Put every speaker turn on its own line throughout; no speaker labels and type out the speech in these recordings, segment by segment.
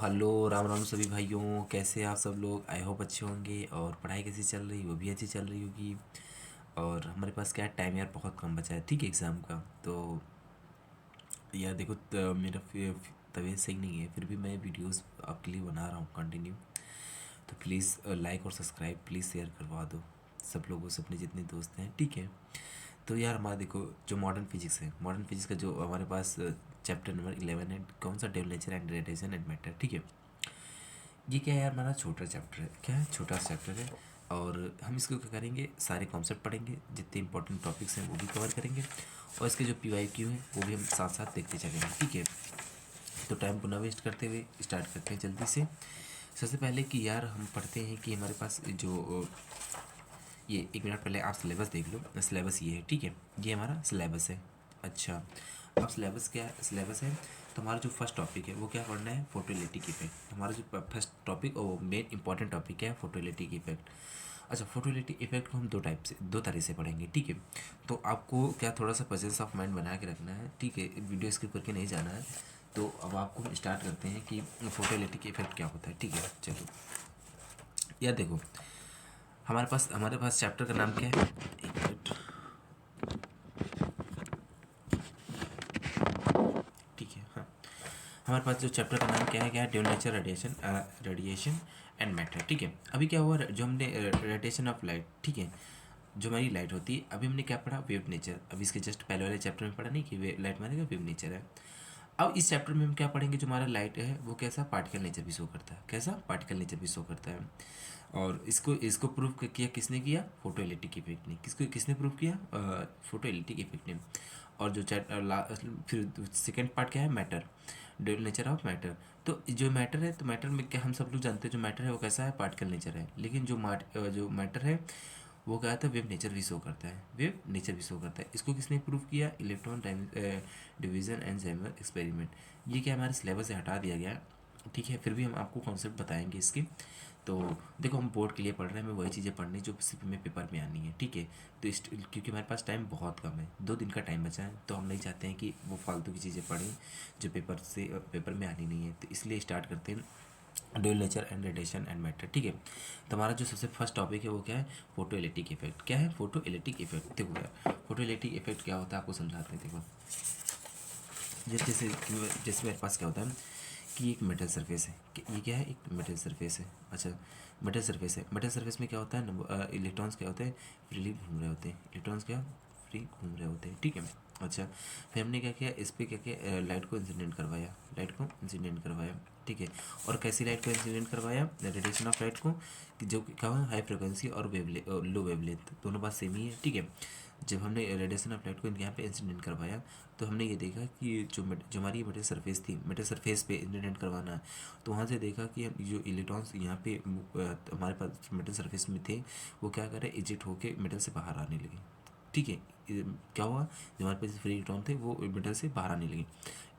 Hello Ram Ram सभी भाइयों, कैसे हैं आप सब लोग। आई होप अच्छे होंगे। और पढ़ाई कैसी चल रही, वो भी अच्छी चल रही होगी। और हमारे पास क्या है, टाइम यार बहुत कम बचा है, ठीक है, एग्ज़ाम का। तो यार देखो, मेरा तबीयत सही नहीं है, फिर भी मैं वीडियोस आपके लिए बना रहा हूँ कंटिन्यू। तो प्लीज़ लाइक और सब्सक्राइब प्लीज़ शेयर करवा दो सब लोगों से, अपने जितने दोस्त हैं, ठीक है। तो यार हमारा देखो, जो मॉडर्न फिजिक्स है, मॉडर्न फिजिक्स का जो हमारे पास चैप्टर नंबर 11 है, कौन सा, dual nature and radiation and matter, ठीक है। ये क्या है यार, हमारा छोटा चैप्टर है, क्या है, छोटा सा चैप्टर है। और हम इसको क्या करेंगे, सारे कॉन्सेप्ट पढ़ेंगे, जितने इंपॉर्टेंट टॉपिक्स हैं वो भी कवर करेंगे। और इसके जो PYQ हैं वो भी हम साथ साथ देखते चलेंगे, ठीक है। तो टाइम को ना वेस्ट करते हुए स्टार्ट करते हैं जल्दी से। सबसे पहले कि यार हम पढ़ते हैं कि हमारे पास जो ये, एक मिनट पहले आप सिलेबस देख लो। सिलेबस ये है, ठीक है, ये हमारा सिलेबस है। अच्छा, अब सिलेबस क्या है, सिलेबस है। तो हमारा जो फर्स्ट टॉपिक है वो क्या पढ़ना है, फोटोइलेक्ट्रिक इफेक्ट। हमारा जो फर्स्ट टॉपिक और मेन इंपॉर्टेंट टॉपिक है, फोटोइलेक्ट्रिक इफेक्ट। अच्छा, फोटोइलेक्ट्रिक इफेक्ट को हम दो तरह से पढ़ेंगे, ठीक है। तो आपको क्या थोड़ा सा प्रेजेंस ऑफ माइंड बना के रखना है, ठीक है, वीडियो स्किप करके नहीं जाना है। तो अब आपको हम स्टार्ट करते हैं कि फोटोइलेक्ट्रिक इफेक्ट क्या होता है, ठीक है। चलो यार देखो, हमारे पास चैप्टर का नाम क्या है, एक मिनट, ठीक है, हाँ। हमारे पास जो चैप्टर का नाम क्या है, dual nature, radiation and matter, ठीक है। अभी क्या हुआ, जो हमने रेडिएशन ऑफ लाइट, ठीक है, जो हमारी लाइट होती है, अभी हमने क्या पढ़ा, वेव नेचर। अभी इसके जस्ट पहले वाले चैप्टर में पढ़ा नहीं कि वे लाइट मानेगा वेव नेचर है। अब इस चैप्टर में हम क्या पढ़ेंगे, जो हमारा लाइट है वो कैसा, पार्टिकल नेचर भी शो करता है, कैसा, पार्टिकल नेचर भी शो करता है। और इसको इसको प्रूव किया किसने, किया, फोटो इलेक्ट्रिक इफेक्ट ने। किसको, किसने प्रूव किया, फोटो इलेक्ट्रिक इफेक्ट ने। और जो फिर सेकेंड पार्ट क्या है, matter, dual nature of matter. तो जो मैटर है, तो मैटर में क्या, हम सब लोग जानते हैं जो मैटर है वो कैसा है, पार्टिकल नेचर है। लेकिन जो मैटर है वो क्या था, वेव नेचर भी शो करता है, वेव नेचर भी शो करता है। इसको किसने प्रूव किया, electron division and jammer experiment. ये क्या हमारे सिलेबस से हटा दिया गया है, ठीक है। फिर भी हम आपको कॉन्सेप्ट बताएंगे इसके। तो देखो, हम बोर्ड के लिए पढ़ रहे हैं, हमें वही चीज़ें पढ़नी जो सिर्फ में पेपर में आनी है, ठीक है। तो क्योंकि हमारे पास टाइम बहुत कम है, 2 दिन का टाइम बचा है, तो हम नहीं चाहते हैं कि वो फालतू की चीज़ें पढ़ें जो पेपर में आनी नहीं है। तो इसलिए स्टार्ट करते हैं, dual nature and radiation and matter, ठीक है। तो हमारा जो सबसे फर्स्ट टॉपिक है वो क्या है, फोटो इलेक्ट्रिक इफेक्ट। क्या है, फोटो इलेक्ट्रिक इफेक्ट। देखो यार, फोटो इलेक्ट्रिक इफेक्ट क्या होता है आपको समझाते हैं। देखो, जैसे जैसे मेरे पास क्या होता है कि एक मेटल सरफेस है, कि ये क्या है, एक मेटल सरफेस है। अच्छा, मेटल सरफेस है, मेटल सरफेस में क्या होता है, इलेक्ट्रॉन्स क्या होते हैं, फ्रीली घूम रहे होते हैं, इलेक्ट्रॉन्स क्या फ्री घूम रहे होते हैं, ठीक है। अच्छा, फिर हमने क्या किया, इस पर क्या किया, लाइट को इंसिडेंट करवाया, लाइट को इंसिडेंट करवाया, ठीक है। और कैसी लाइट को इंसिडेंट करवाया, रेडिएशन ऑफ लाइट को, कि जो क्या हुआ, हाई फ्रिक्वेंसी और लो वेवलेंथ, दोनों बात सेम ही है, ठीक है। जब हमने रेडिएशन ऑफ लाइट को यहाँ पे इंसिडेंट करवाया, तो हमने ये देखा कि जो हमारी मेटल सरफेस थी, मेटल सरफेस पे इंसिडेंट करवाना है, तो वहाँ से देखा कि हम जो इलेक्ट्रॉन्स यहाँ पे हमारे पास मेटल सरफेस में थे, वो क्या कर रहे, इजेक्ट होके मेटल से बाहर आने लगे, ठीक है। क्या हुआ, जो हमारे पास फ्री इलेक्ट्रॉन थे वो मेटल से बाहर आने लगे।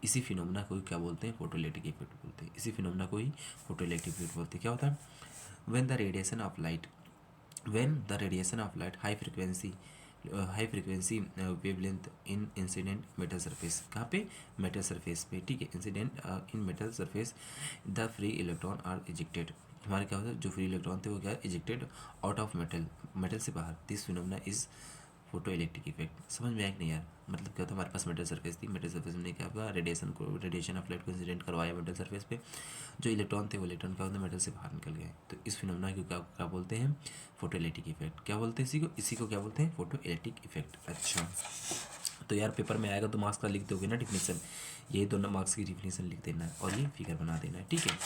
इसी फिनोमेना को क्या बोलते हैं, फोटो इलेक्ट्रिक इफेक्ट बोलते हैं। इसी फिनोमेना को ही फोटो इलेक्ट्रिक इफेक्ट बोलते हैं। क्या होता है, when the radiation of light, when the radiation of light high frequency wavelength in incident metal surface, कहाँ पे, metal surface पे, ठीक है। incident in metal surface the free electron are ejected, हमारे क्या होता है, जो फ्री इलेक्ट्रॉन थे वो क्या, इजेक्टेड आउट ऑफ मेटल से बाहर। This phenomena is photo electric effect. समझ में आया कि नहीं यार, मतलब क्या होता है, हमारे पास मेटल सरफेस थी, मेटल सरफेस में क्या हुआ, रेडिएशन ऑफ लाइट को इंसिडेंट करवाया मेटल सरफेस पे, जो इलेक्ट्रॉन थे वो इलेक्ट्रॉन क्या होता है, मेटल से बाहर निकल गए। तो इस फिनोमेना को क्या क्या बोलते हैं, फोटो इलेक्ट्रिक इफेक्ट। क्या बोलते हैं इसी को क्या बोलते हैं, फोटो इलेक्ट्रिक इफेक्ट। अच्छा, तो यार पेपर में आएगा तो मार्क्स का लिख दोगे ना डिफिनीसन, यही दोनों मार्क्स की डिफिनीसन लिख देना है और ये फिगर बना देना है, ठीक है।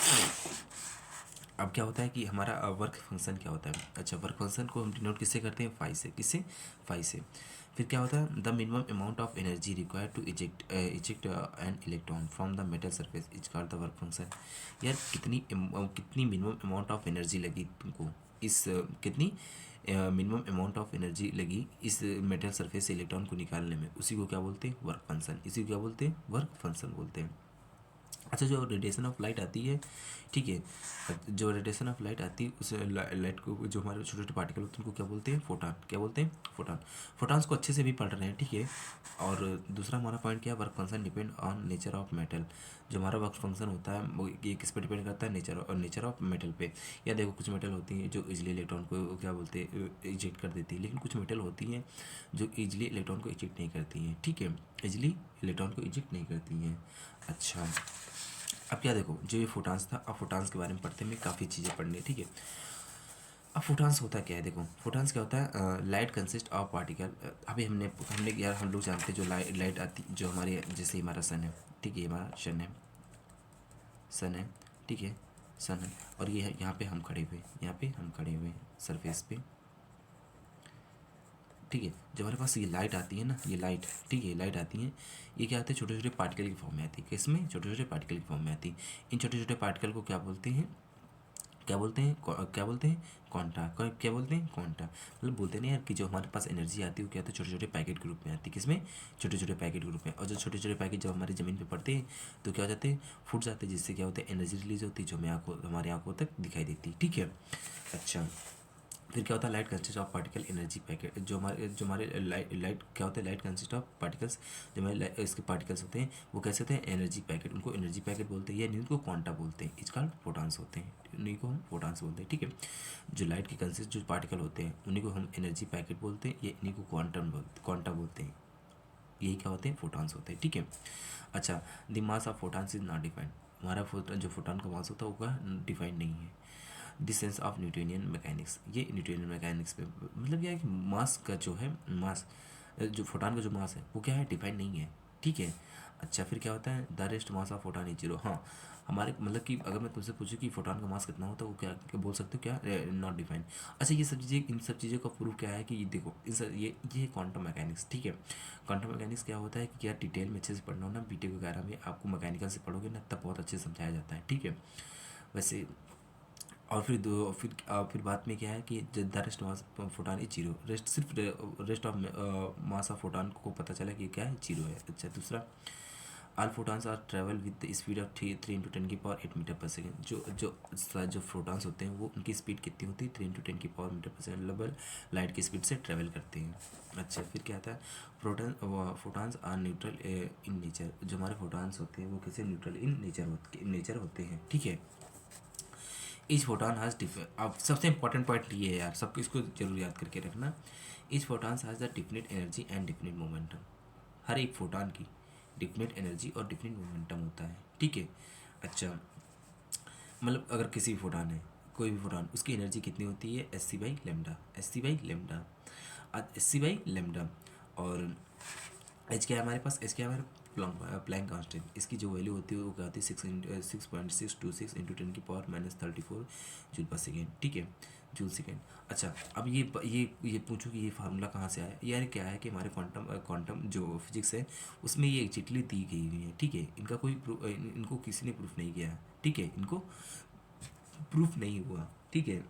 अब क्या होता है कि हमारा वर्क फंक्शन क्या होता है। अच्छा, वर्क फंक्शन को हम डिनोट किससे करते हैं, फाई से, किससे, फाई से। फिर क्या होता है, the minimum amount of energy required to eject an electron from the metal surface is called the work function. यार कितनी मिनिमम अमाउंट ऑफ एनर्जी लगी तुमको, इस कितनी मिनिमम अमाउंट ऑफ एनर्जी लगी इस मेटल सरफेस से इलेक्ट्रॉन को निकालने में, उसी को क्या बोलते हैं, वर्क फंक्शन। इसी को क्या बोलते हैं, वर्क फंक्शन बोलते हैं। अच्छा, जो रेडिएशन ऑफ लाइट आती है, ठीक है, जो रेडिएशन ऑफ लाइट आती है उस लाइट को, जो हमारे छोटे छोटे पार्टिकल होते हैं उनको क्या बोलते हैं, फोटान। क्या बोलते हैं, फोटान। फोटान्स को अच्छे से भी पढ़ रहे हैं, ठीक है। और दूसरा हमारा पॉइंट क्या है, work function depend on nature of metal. जो हमारा वर्क फंक्शन होता है वो ये किस पे डिपेंड करता है, नेचर ऑफ मेटल पे। या देखो कुछ मेटल होती हैं जो इजिली इलेक्ट्रॉन को क्या बोलते हैं, इजेक्ट कर देती है, लेकिन कुछ मेटल होती हैं जो इजिली इलेक्ट्रॉन को इजेक्ट नहीं करती हैं, ठीक है, इजिली इलेक्ट्रॉन को इजेक्ट नहीं करती हैं। अच्छा, अब क्या देखो, जो ये फोटान्स था, अब फोटान्स के बारे में पढ़ते हैं, हमें काफ़ी चीज़ें पढ़नी है, ठीक है। अब फोटान्स होता क्या है, देखो फोटान्स क्या होता है, लाइट कंसिस्ट ऑफ पार्टिकल। अभी हमने हमने यार हम लोग जानते हैं जो लाइट आती, जो हमारे जैसे हमारा सन है, ठीक है, हमारा सन है, ठीक है, सन है, और ये है यहाँ पे हम खड़े हुए, यहाँ पे हम खड़े हुए सरफेस पे, ठीक है। जब हमारे पास ये लाइट आती है ना, ये लाइट, ठीक है, लाइट आती है, ये क्या आते हैं, छोटे छोटे पार्टिकल की फॉर्म में आती है। किसमें, छोटे छोटे पार्टिकल की फॉर्म में आती है। इन छोटे छोटे पार्टिकल को क्या बोलते हैं, क्या बोलते हैं, क्या बोलते हैं, क्वांटा। क्या बोलते हैं, क्वांटा। मतलब बोलते नहीं यार कि जो हमारे पास एनर्जी आती है वो क्या होता है, छोटे छोटे पैकेट के रूप में आती है। किसमें, छोटे छोटे पैकेट के रूप में। और जो छोटे छोटे पैकेट जब हमारी ज़मीन पे पड़ते हैं तो क्या हो जाते हैं, फूट जाते हैं, जिससे क्या होता है, एनर्जी रिलीज होती है, जो हमारे आँखों तक दिखाई देती है, ठीक है। अच्छा, फिर क्या होता है, light consist of particle energy packet. जो हमारे लाइट क्या होता है, लाइट कंसिस्ट ऑफ पार्टिकल्स। जो हमारे इसके पार्टिकल्स होते हैं वो कैसे होते हैं, एनर्जी पैकेट। उनको एनर्जी पैकेट बोलते हैं, या इनको क्वांटा बोलते हैं। इसका फोटान्स होते हैं, उन्हीं को हम फोटान्स बोलते हैं, ठीक है। जो लाइट के कंसिस्ट जो पार्टिकल होते हैं उन्हीं को हम एनर्जी पैकेट बोलते हैं, या इन्हीं को क्वांटा बोलते हैं। यही क्या होते हैं, फोटान्स होते हैं, ठीक है। अच्छा, the mass of photons is not defined. हमारा जो फोटान का मास होता है वो डिफाइंड नहीं है। डिसेंस ऑफ न्यूटोनियन मैकेनिक्स, ये न्यूटोनियन मैकेनिक्स पे मतलब क्या है कि मास का जो है, मास जो फोटान का जो मास है वो क्या है, डिफाइन नहीं है, ठीक है। अच्छा, फिर क्या होता है, the rest mass of photon is zero. हाँ, हमारे मतलब कि अगर मैं तुमसे पूछूं कि फोटान का मास कितना होता है, वो क्या बोल सकते हो, क्या, नॉट डिफाइन। अच्छा, ये सब चीज़ें, इन सब चीज़ों का प्रूफ क्या है कि ये देखो, इन सब ये क्वांटम मैकेनिक्स, ठीक है। क्वांटम मैकेनिक्स क्या होता है कि क्या डिटेल में अच्छे से पढ़ना हो ना, बीटेक वगैरह में आपको मैकेनिकल से पढ़ोगे ना तब बहुत अच्छे से समझाया जाता है, ठीक है। वैसे और फिर बाद में क्या है कि the rest mass photon is zero. Rest सिर्फ rest of mass of photon को पता चला कि क्या है, जीरो है। अच्छा, दूसरा, all photons are travel with the speed of 3 × 10⁻8 metre पर सेकेंड। जो फोटान्स होते हैं वो उनकी स्पीड कितनी होती है, 3 × 10⁻मीटर पर सेकेंड, मतलब लाइट की स्पीड से ट्रेवल करते हैं। अच्छा, फिर क्या आता है, फोटान्स आर न्यूट्रल इन नेचर। जो हमारे फोटान्स होते हैं वो कैसे न्यूट्रल इन नेचर होते हैं, ठीक है। ईच फोटान हैज़ अब सबसे इंपॉर्टेंट पॉइंट ये है यार, सबको इसको जरूर याद करके रखना। Each photons has the definite energy and definite momentum. हर एक फोटान की डिफिनिट एनर्जी और डिफिनिट मोमेंटम होता है, ठीक है। अच्छा, मतलब अगर किसी भी फोटान है, कोई भी फोटान, उसकी एनर्जी कितनी होती है, SC/λ, SC/λ, SC/λ। और एच क्या है हमारे पास, एच क्या है हमारे प्लैंक कांस्टेंट। इसकी जो वैल्यू होती है वो क्या होती है, 6.626 × 10⁻⁻34 जूल पर सेकेंड, ठीक है, जूल सेकेंड। अच्छा, अब ये पूछो कि ये फार्मूला कहाँ से आया। यार क्या है कि हमारे क्वांटम जो फिजिक्स है उसमें ये एग्जैक्टली दी गई हुई है, ठीक है। इनका कोई इनको किसी ने प्रूफ नहीं किया, ठीक है, इनको प्रूफ नहीं हुआ, ठीक है।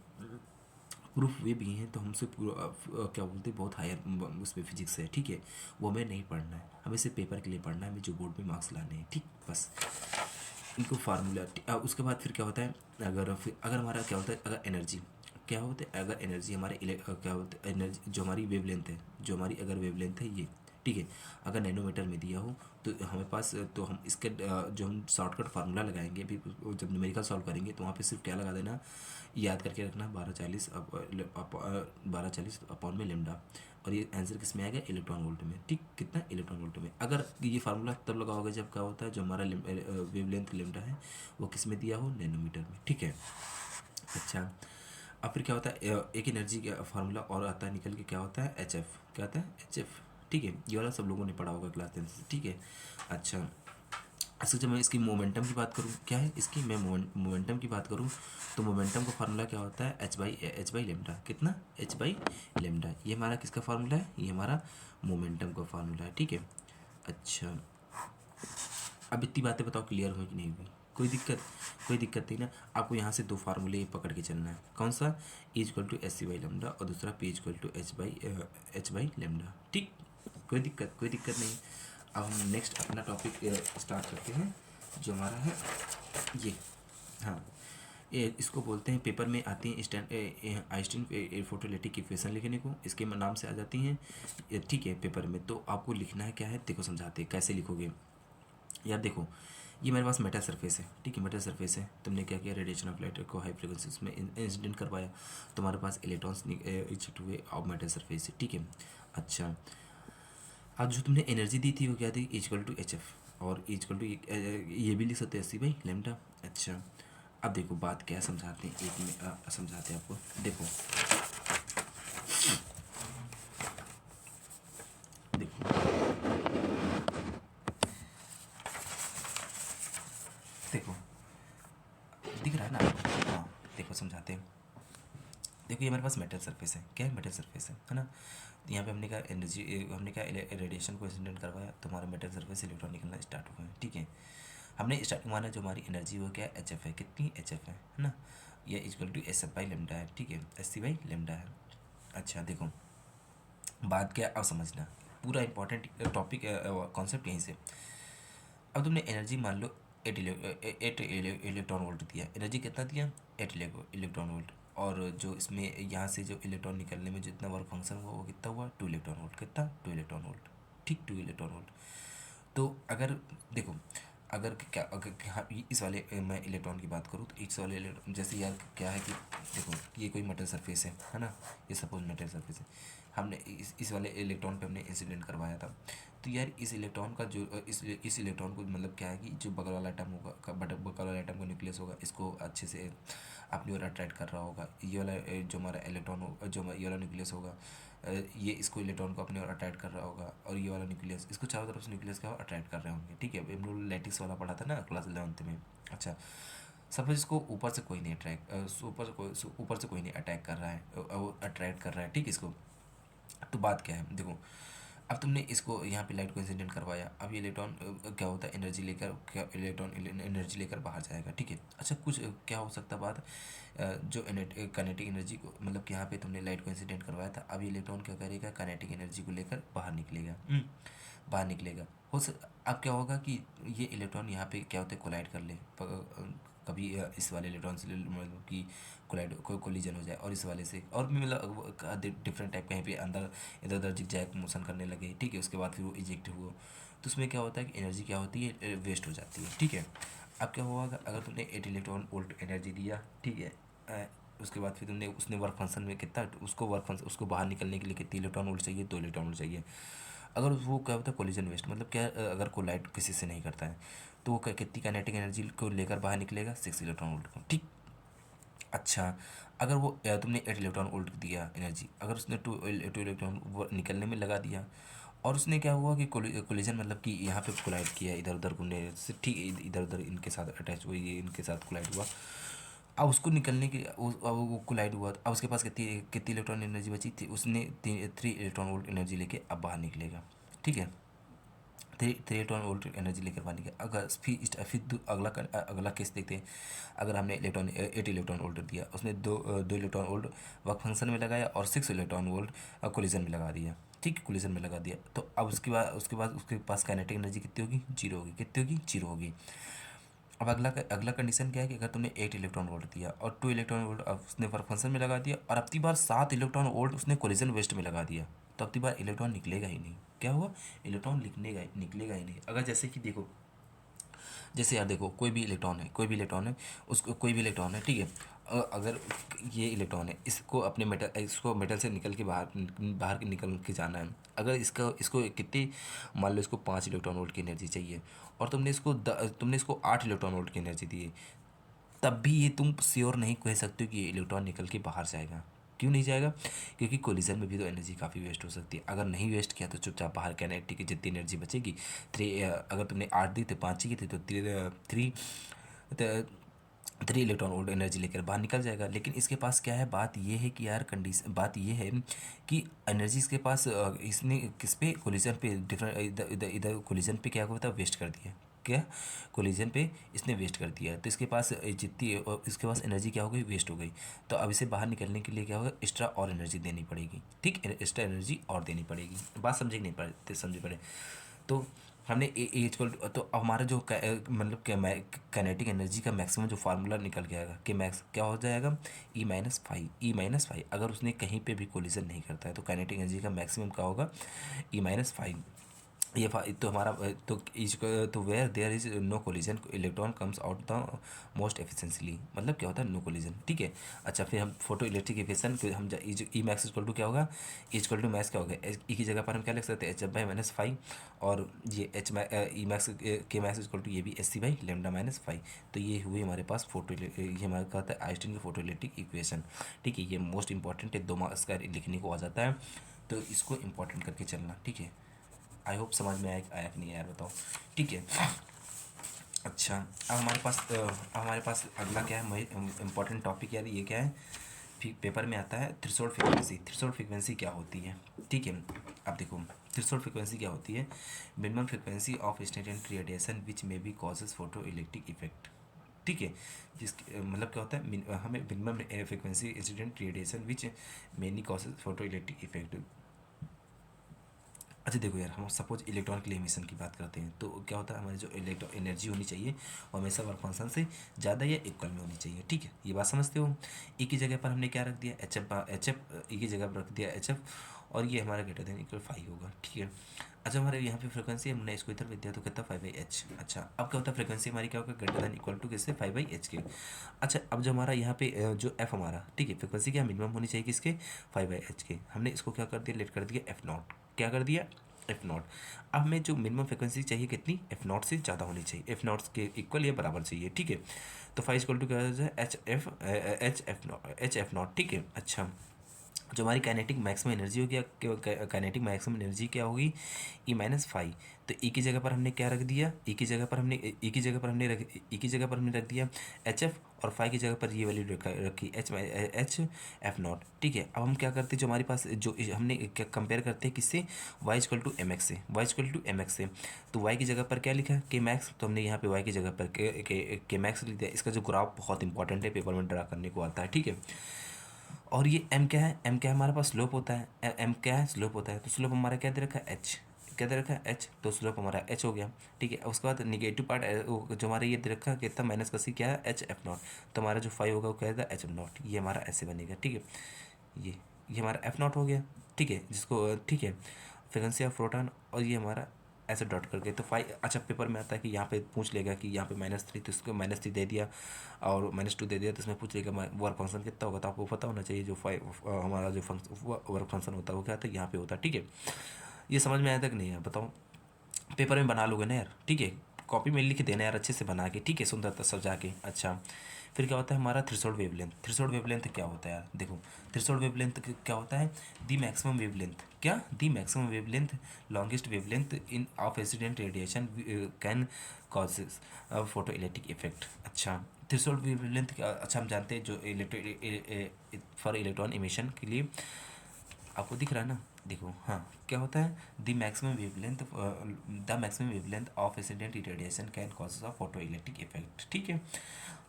प्रूफ हुए भी हैं तो हमसे क्या बोलते हैं, बहुत हायर उस पर फिजिक्स है, ठीक है। वो हमें नहीं पढ़ना है, हमें सिर्फ पेपर के लिए पढ़ना है, हमें जो बोर्ड में मार्क्स लाने हैं, ठीक, बस। इनको फार्मूला। उसके बाद फिर क्या होता है, अगर हमारा क्या होता है, अगर एनर्जी क्या होता है, अगर एनर्जी हमारे क्या बोलते हैं, एनर्जी जो हमारी वेवलेंथ है, जो हमारी अगर वेवलेंथ है ये, ठीक है, अगर नैनोमीटर में दिया हो तो हमें पास, तो हम इसके जो हम शॉर्टकट फार्मूला लगाएंगे अभी जब न्यूमेरिकल सॉल्व करेंगे तो वहाँ पे सिर्फ क्या लगा देना, याद करके रखना, 1240 अपॉन में लेमडा। और ये आंसर किस में आएगा, इलेक्ट्रॉन वोल्ट में, ठीक, कितना, इलेक्ट्रॉन वोल्ट में। अगर ये फार्मूला तब लगा होगा जब क्या होता है, जो हमारा वेवलेंथ लेमडा है वो किस में दिया हो, नैनोमीटर में, ठीक है। अच्छा, अब फिर क्या होता है, एक एनर्जी का फार्मूला और आता है निकल के, क्या होता है, HF। क्या आता है, HF, ठीक है। ये वाला सब लोगों ने पढ़ा होगा क्लास 10 से, ठीक है। अच्छा, अच्छा, जब मैं इसकी मोमेंटम की बात करूँ, क्या है इसकी, मैं मोमेंटम की बात करूँ तो मोमेंटम का फार्मूला क्या होता है, H/λ। कितना, H/λ। ये हमारा किसका फार्मूला है, ये हमारा मोमेंटम का फार्मूला है, ठीक है। अच्छा, अब इतनी बातें बताओ क्लियर हुई कि नहीं हुई, कोई दिक्कत नहीं ना। आपको यहाँ से दो फार्मूले पकड़ के चलना है, कौन सा, E = SC/λ और दूसरा P = H/λ, ठीक, कोई दिक्कत नहीं। अब हम नेक्स्ट अपना टॉपिक स्टार्ट करते हैं। जो हमारा है ये, हाँ, ये इसको बोलते हैं, पेपर में आती हैं आइंस्टीन फोटोलिटिक इक्वेशन लिखने को, इसके नाम से आ जाती हैं ठीक है पेपर में। तो आपको लिखना है क्या है, देखो समझाते हैं कैसे लिखोगे यार। देखो ये मेरे पास मेटल सरफेस है, ठीक है, मेटल सरफेस है, तुमने क्या किया, रेडिएशन ऑफ लाइट को हाई फ्रिक्वेंसीज में इंसिडेंट करवाया, तुम्हारे पास इलेक्ट्रॉन्स इजेक्ट हुए ऑफ मेटल सरफेस से, ठीक है। अच्छा, आज जो तुमने एनर्जी दी थी वो क्या थी, इक्वल टू एच एफ, और इक्वल टू ये भी लिख सकते हैं सी बाई लेमडा। अच्छा, अब देखो बात क्या है, समझाते हैं एक में समझाते हैं आपको। देखो देखो देखो दिख रहा है ना आपको? हाँ, देखो समझाते हैं। देखो ये हमारे पास मेटल सरफेस है, क्या है, मेटल सरफेस है ना। तो यहाँ पे हमने कहा एनर्जी, हमने कहा रेडिएशन को इंसिडेंट करवाया तो हमारा मेटल सरफेस से इलेक्ट्रॉन निकलना स्टार्ट हुआ है, ठीक है। हमने स्टार्टिंग माना जो हमारी एनर्जी वो क्या है, एच एफ है, कितनी एच एफ है ना, ये equal to S F by lambda है, ठीक है, एस सी बाई लेमडा है। अच्छा देखो बात क्या है, अब समझना, पूरा इंपॉर्टेंट टॉपिक कॉन्सेप्ट यहीं से। अब तुमने एनर्जी मान लो 8 इलेक्ट्रॉन वोल्ट दिया, एनर्जी कितना दिया, 8 इलेक्ट्रॉन वोल्ट, और जो इसमें यहाँ से जो इलेक्ट्रॉन निकलने में जितना वर्क फंक्शन हुआ वो कितना हुआ, 2 इलेक्ट्रॉन वोल्ट, कितना, 2 इलेक्ट्रॉन वोल्ट, ठीक, 2 इलेक्ट्रॉन वोल्ट। तो अगर देखो, अगर क्या, अगर हाँ, इस वाले मैं इलेक्ट्रॉन की बात करूँ तो इस वाले इलेक्ट्रॉन, जैसे यार क्या है कि देखो ये कोई मेटल सरफेस है ना, ये सपोज मेटल सरफेस है, हमने इस वाले इलेक्ट्रॉन पे हमने इंसिडेंट करवाया था। तो यार इस इलेक्ट्रॉन का जो इस इलेक्ट्रॉन को मतलब क्या है कि जो बगल वाला एटम होगा, बगल वाला एटम का न्यूक्लियस होगा, इसको अच्छे से अपनी ओर अट्रैक्ट कर रहा होगा। ये वाला जो हमारा इलेक्ट्रॉन जो ये वाला न्यूक्लियस होगा, ये इसको इलेक्ट्रॉन को अपने ओर अट्रैक्ट कर रहा होगा, और ये वाला न्यूक्लियस इसको चारों तरफ से न्यूक्लियस का अट्रैक्ट कर रहे होंगे, ठीक है। हम लोग लैटिस वाला पढ़ा था ना क्लास 11th में। अच्छा, सपोज इसको ऊपर से कोई नहीं अट्रैक्ट, ऊपर से कोई नहीं अटैक कर रहा है, वो अट्रैक्ट कर रहा है, ठीक है इसको। तो बात क्या है, देखो अब तुमने इसको यहाँ पे लाइट को इंसिडेंट करवाया, अब ये इलेक्ट्रॉन क्या होता है, एनर्जी लेकर, क्या इलेक्ट्रॉन एनर्जी लेकर बाहर जाएगा, ठीक है। अच्छा, कुछ क्या हो सकता है बात, जो काइनेटिक एनर्जी को, मतलब कि यहाँ पे तुमने लाइट को इंसिडेंट करवाया था, अब ये इलेक्ट्रॉन क्या करेगा, काइनेटिक एनर्जी को लेकर बाहर निकलेगा, बाहर निकलेगा। अब क्या होगा कि ये इलेक्ट्रॉन यहाँ पे क्या होता है, कोलाइड कर ले, कभी इस वाले इलेक्ट्रॉन से मतलब कि कोलाइड कोलिजन हो जाए, और इस वाले से, और भी मतलब डिफरेंट टाइप कहीं पे अंदर इधर उधर जिगजैग मोशन करने लगे, ठीक है। उसके बाद फिर वो इजेक्ट हुआ, तो उसमें क्या होता है कि एनर्जी क्या होती है, वेस्ट हो जाती है, ठीक है। अब क्या हुआ, अगर तुमने 8 इलेक्ट्रॉन वोल्ट एनर्जी दिया, ठीक है, उसके बाद फिर तुमने उसने वर्क फंक्शन में कितना, उसको वर्क फंक्शन, उसको बाहर निकलने के लिए कितनी इलेक्ट्रॉन वोल्ट चाहिए, 2 इलेक्ट्रॉन वोल्ट चाहिए। अगर वो क्या होता है, कोलिजन वेस्ट, मतलब क्या अगर कोलाइड किसी से नहीं करता है तो वो कितनी काइनेटिक एनर्जी को लेकर बाहर निकलेगा, 6 इलेक्ट्रॉन वोल्ट को, ठीक। अच्छा, अगर वो तुमने 8 इलेक्ट्रॉन वोल्ट दिया एनर्जी, अगर उसने टू इलेक्ट्रॉन निकलने में लगा दिया, और उसने क्या हुआ कि कोलिजन मतलब कि यहाँ पे कोलाइड किया, इधर उधर घूमने से, ठीक, इधर उधर इनके साथ अटैच हुआ, ये इनके साथ कोलाइड हुआ। अब उसको निकलने की अब वो कोलाइड हुआ, अब उसके पास कितनी कितनी इलेक्ट्रॉन एनर्जी बची थी, उसने 3 इलेक्ट्रॉन वोल्ट एनर्जी लेके अब बाहर निकलेगा, ठीक है। 3 इलेक्ट्रॉन वोल्ट एनर्जी लेकर बाहर निकलेगा। अगर फिर अगला केस देखते हैं। अगर हमने 8 इलेक्ट्रॉन वोल्ट दिया, उसने दो इलेक्ट्रॉन वोल्ट वर्क फंक्शन में लगाया, और 6 इलेक्ट्रॉन वोल्ट कोलिजन में लगा दिया, ठीक है, कोलिजन में लगा दिया। तो अब उसके बाद उसके पास काइनेटिक एनर्जी कितनी होगी, 0 होगी, कितनी होगी, 0 होगी। अब अगला कंडीशन क्या है कि अगर तुमने 8 इलेक्ट्रॉन वोल्ट दिया और 2 इलेक्ट्रॉन वोल्ट अब उसने वर्क फंक्शन में लगा दिया, और अब की बार 7 इलेक्ट्रॉन वोल्ट उसने कोलिजन वेस्ट में लगा दिया, तो अब की बार इलेक्ट्रॉन निकलेगा ही नहीं। क्या हुआ, इलेक्ट्रॉन निकलेगा ही नहीं। अगर जैसे कि देखो, जैसे यार देखो, कोई भी इलेक्ट्रॉन है उसको, कोई भी इलेक्ट्रॉन है, ठीक है। अगर ये इलेक्ट्रॉन है, इसको मेटल से निकल के बाहर निकल के जाना है। अगर इसको कितनी, मान लो इसको 5 इलेक्ट्रॉन वोल्ट की एनर्जी चाहिए, और तुमने इसको 8 इलेक्ट्रॉन वोल्ट की एनर्जी दी है, तब भी ये तुम श्योर नहीं कह सकते हो कि ये इलेक्ट्रॉन निकल के बाहर जाएगा। क्यों नहीं जाएगा, क्योंकि कोलिजन में भी तो एनर्जी काफ़ी वेस्ट हो सकती है। अगर नहीं वेस्ट किया तो चुपचाप बाहर काइनेटिक की जितनी एनर्जी बचेगी, अगर तुमने 8 दी तो 5 चाहिए थी, तो थ्री 3 इलेक्ट्रॉन वोल्ट एनर्जी लेकर बाहर निकल जाएगा। लेकिन इसके पास क्या है, बात ये है कि यार कंडीशन, बात ये है कि एनर्जी इसके पास, इसने किस पे, कोलिजन पे, डिफरेंट इधर इधर इधर कोलिजन पे क्या हुआ था, वेस्ट कर दिया, क्या, कोलिजन पे इसने वेस्ट कर दिया। तो इसके पास जितनी इसके पास एनर्जी क्या हो गई, वेस्ट हो गई। तो अब इसे बाहर निकलने के लिए क्या होगा, एक्स्ट्रा और एनर्जी देनी पड़ेगी, ठीक, एक्स्ट्रा एनर्जी और देनी पड़ेगी। बात समझे कि नहीं, समझे पड़े। तो हमने ए इक्वल तो हमारा जो मतलब काइनेटिक एनर्जी का मैक्सिमम जो फार्मूला निकल के आएगा कि मैक्स क्या हो जाएगा, ई माइनस फाइव। अगर उसने कहीं पे भी कोलिजन नहीं करता है तो काइनेटिक एनर्जी का मैक्सिमम क्या होगा, ई-5। ये तो हमारा तो इज तो where there is no collision electron comes out the most efficiently, मतलब क्या होता है, नो कोलिजन। ठीक है। अच्छा, फिर हम फोटो इलेक्ट्रिक इक्वेशन, फिर हम ई मैक्स इक्वल टू क्या होगा, इक्वल टू मैक्स क्या होगा, ई की जगह पर हम क्या लिख सकते हैं, H/-5। और ये ई मैक्स के मैक्स इक्वल टू ये भी SC/λ-5। तो ये हुई हमारे पास ये हमारा क्या होता है, आइंस्टाइन की फोटो इलेक्ट्रिक इक्वेशन। ठीक है, ये मोस्ट इंपॉर्टेंट है, 2 मार्क्स का लिखने को आ जाता है, तो इसको इंपॉर्टेंट करके चलना। ठीक है, आई होप समझ में आया कि नहीं यार, बताओ। ठीक है। अच्छा, अब हमारे पास अगला क्या है, इम्पोर्टेंट टॉपिक यार, ये क्या है, फिर पेपर में आता है थ्रेशोल्ड फ्रीक्वेंसी। थ्रेशोल्ड फ्रीक्वेंसी क्या होती है, ठीक है। अब देखो थ्रेशोल्ड फ्रीक्वेंसी क्या होती है, minimum frequency of instantaneous radiation which may be causes photo electric effect. ठीक है, जिसके मतलब क्या होता है, हमें minimum frequency incident radiation which mainly causes photo electric effect. अच्छा देखो यार, हम सपोज इलेक्ट्रॉन के लिए एमिशन की बात करते हैं, तो क्या होता है, हमारी जो इलेक्ट्रॉन एनर्जी होनी चाहिए वो हमेशा वर्क फंक्शन से ज़्यादा या इक्वल में होनी चाहिए। ठीक है, ये बात समझते हो। ई की जगह पर हमने क्या रख दिया, एच एफ, ई की जगह पर रख दिया एच एफ, और ये हमारा ग्रेटर देन इक्वल 5 होगा। ठीक है। अच्छा, हमारे यहाँ पे फ्रीक्वेंसी हमने इसको इधर भेज दिया तो कितना 5/h। अच्छा, अब क्या होता है, फ्रीक्वेंसी हमारी क्या होगा, ग्रेटर देन इक्वल टू किससे, 5/h के। अच्छा, अब जो हमारा यहाँ पे जो एफ हमारा, ठीक है, फ्रीक्वेंसी क्या मिनिमम होनी चाहिए किसके, 5/h के। हमने इसको क्या कर दिया, लेट कर दिया F0। क्या कर दिया, F0। अब हमें जो मिनिमम फ्रिक्वेंसी चाहिए कितनी, F0 से ज़्यादा होनी चाहिए, F0 के इक्वल या बराबर चाहिए। ठीक है, तो 5 इक्वल टू क्या हो जाए, H F0। ठीक है। अच्छा, जो हमारी काइनेटिक मैक्सिमम एनर्जी होगी, काइनेटिक मैक्सिमम एनर्जी क्या होगी, E-5। तो ई की जगह पर हमने क्या रख दिया, ई की जगह पर हमने रख दिया HF, और 5 की जगह पर ये वैल्यू रखी H F0। ठीक है। अब हम क्या करते हैं, जो हमारे पास जो हमने क्या कंपेयर करते हैं किससे, y=mx से, y=mx से। तो y की जगह पर क्या लिखा है, के मैक्स, तो हमने यहाँ पे y की जगह पर के मैक्स लिख दिया। इसका जो ग्राफ बहुत इंपॉर्टेंट है, पेपर में ड्रा करने को आता है। ठीक है। और ये m क्या है, m क्या है, हमारे पास स्लोप होता है, m क्या है, स्लोप होता है। तो स्लोप हमारा क्या दे रखा है, h। क्या दे रखा है, h, तो स्लोप हमारा h हो गया। ठीक है। उसके बाद निगेटिव पार्ट जो हमारा ये दे रखा है कितना, माइनस का सी क्या है, H F0। तो हमारा जो 5 होगा वो क्या है, H0। ये हमारा ऐसे बनेगा। ठीक है, ये हमारा F0 हो गया। ठीक है, जिसको ठीक है, फ्रिक्वेंसी ऑफ प्रोटॉन, और ये हमारा ऐसे डॉट करके। तो 5, अच्छा पेपर में आता है कि यहाँ पे पूछ लेगा कि यहाँ पे -3, तो इसको -3 दे दिया, और -2 दे दिया, तो इसमें पूछ लेगा वर्क फंक्शन कितना होगा। तो आपको पता होना चाहिए जो 5 हमारा जो वर्क फंक्शन होता है वो क्या होता है, यहाँ पे होता है। ठीक है, ये समझ में आया तक नहीं है, बताओ। पेपर में बना लोगे ना यार, ठीक है, कॉपी में लिख देना यार अच्छे से बना के, ठीक है, सुंदरता सजा के। अच्छा, फिर क्या होता है हमारा थ्रेशोल्ड वेवलेंथ। थ्रेशोल्ड वेवलेंथ क्या होता है यार, देखो थ्रेशोल्ड वेवलेंथ क्या होता है, दी मैक्सिमम वेवलेंथ, क्या, the maximum wavelength, longest wavelength in of incident radiation can causes photo electric effect. अच्छा, थ्रेशोल्ड वेवलेंथ, अच्छा हम जानते हैं जो फॉर इलेक्ट्रॉन इमिशन के लिए, आपको दिख रहा है ना, देखो हाँ, क्या होता है, the maximum wavelength of incident radiation can causes of photo electric effect. ठीक है।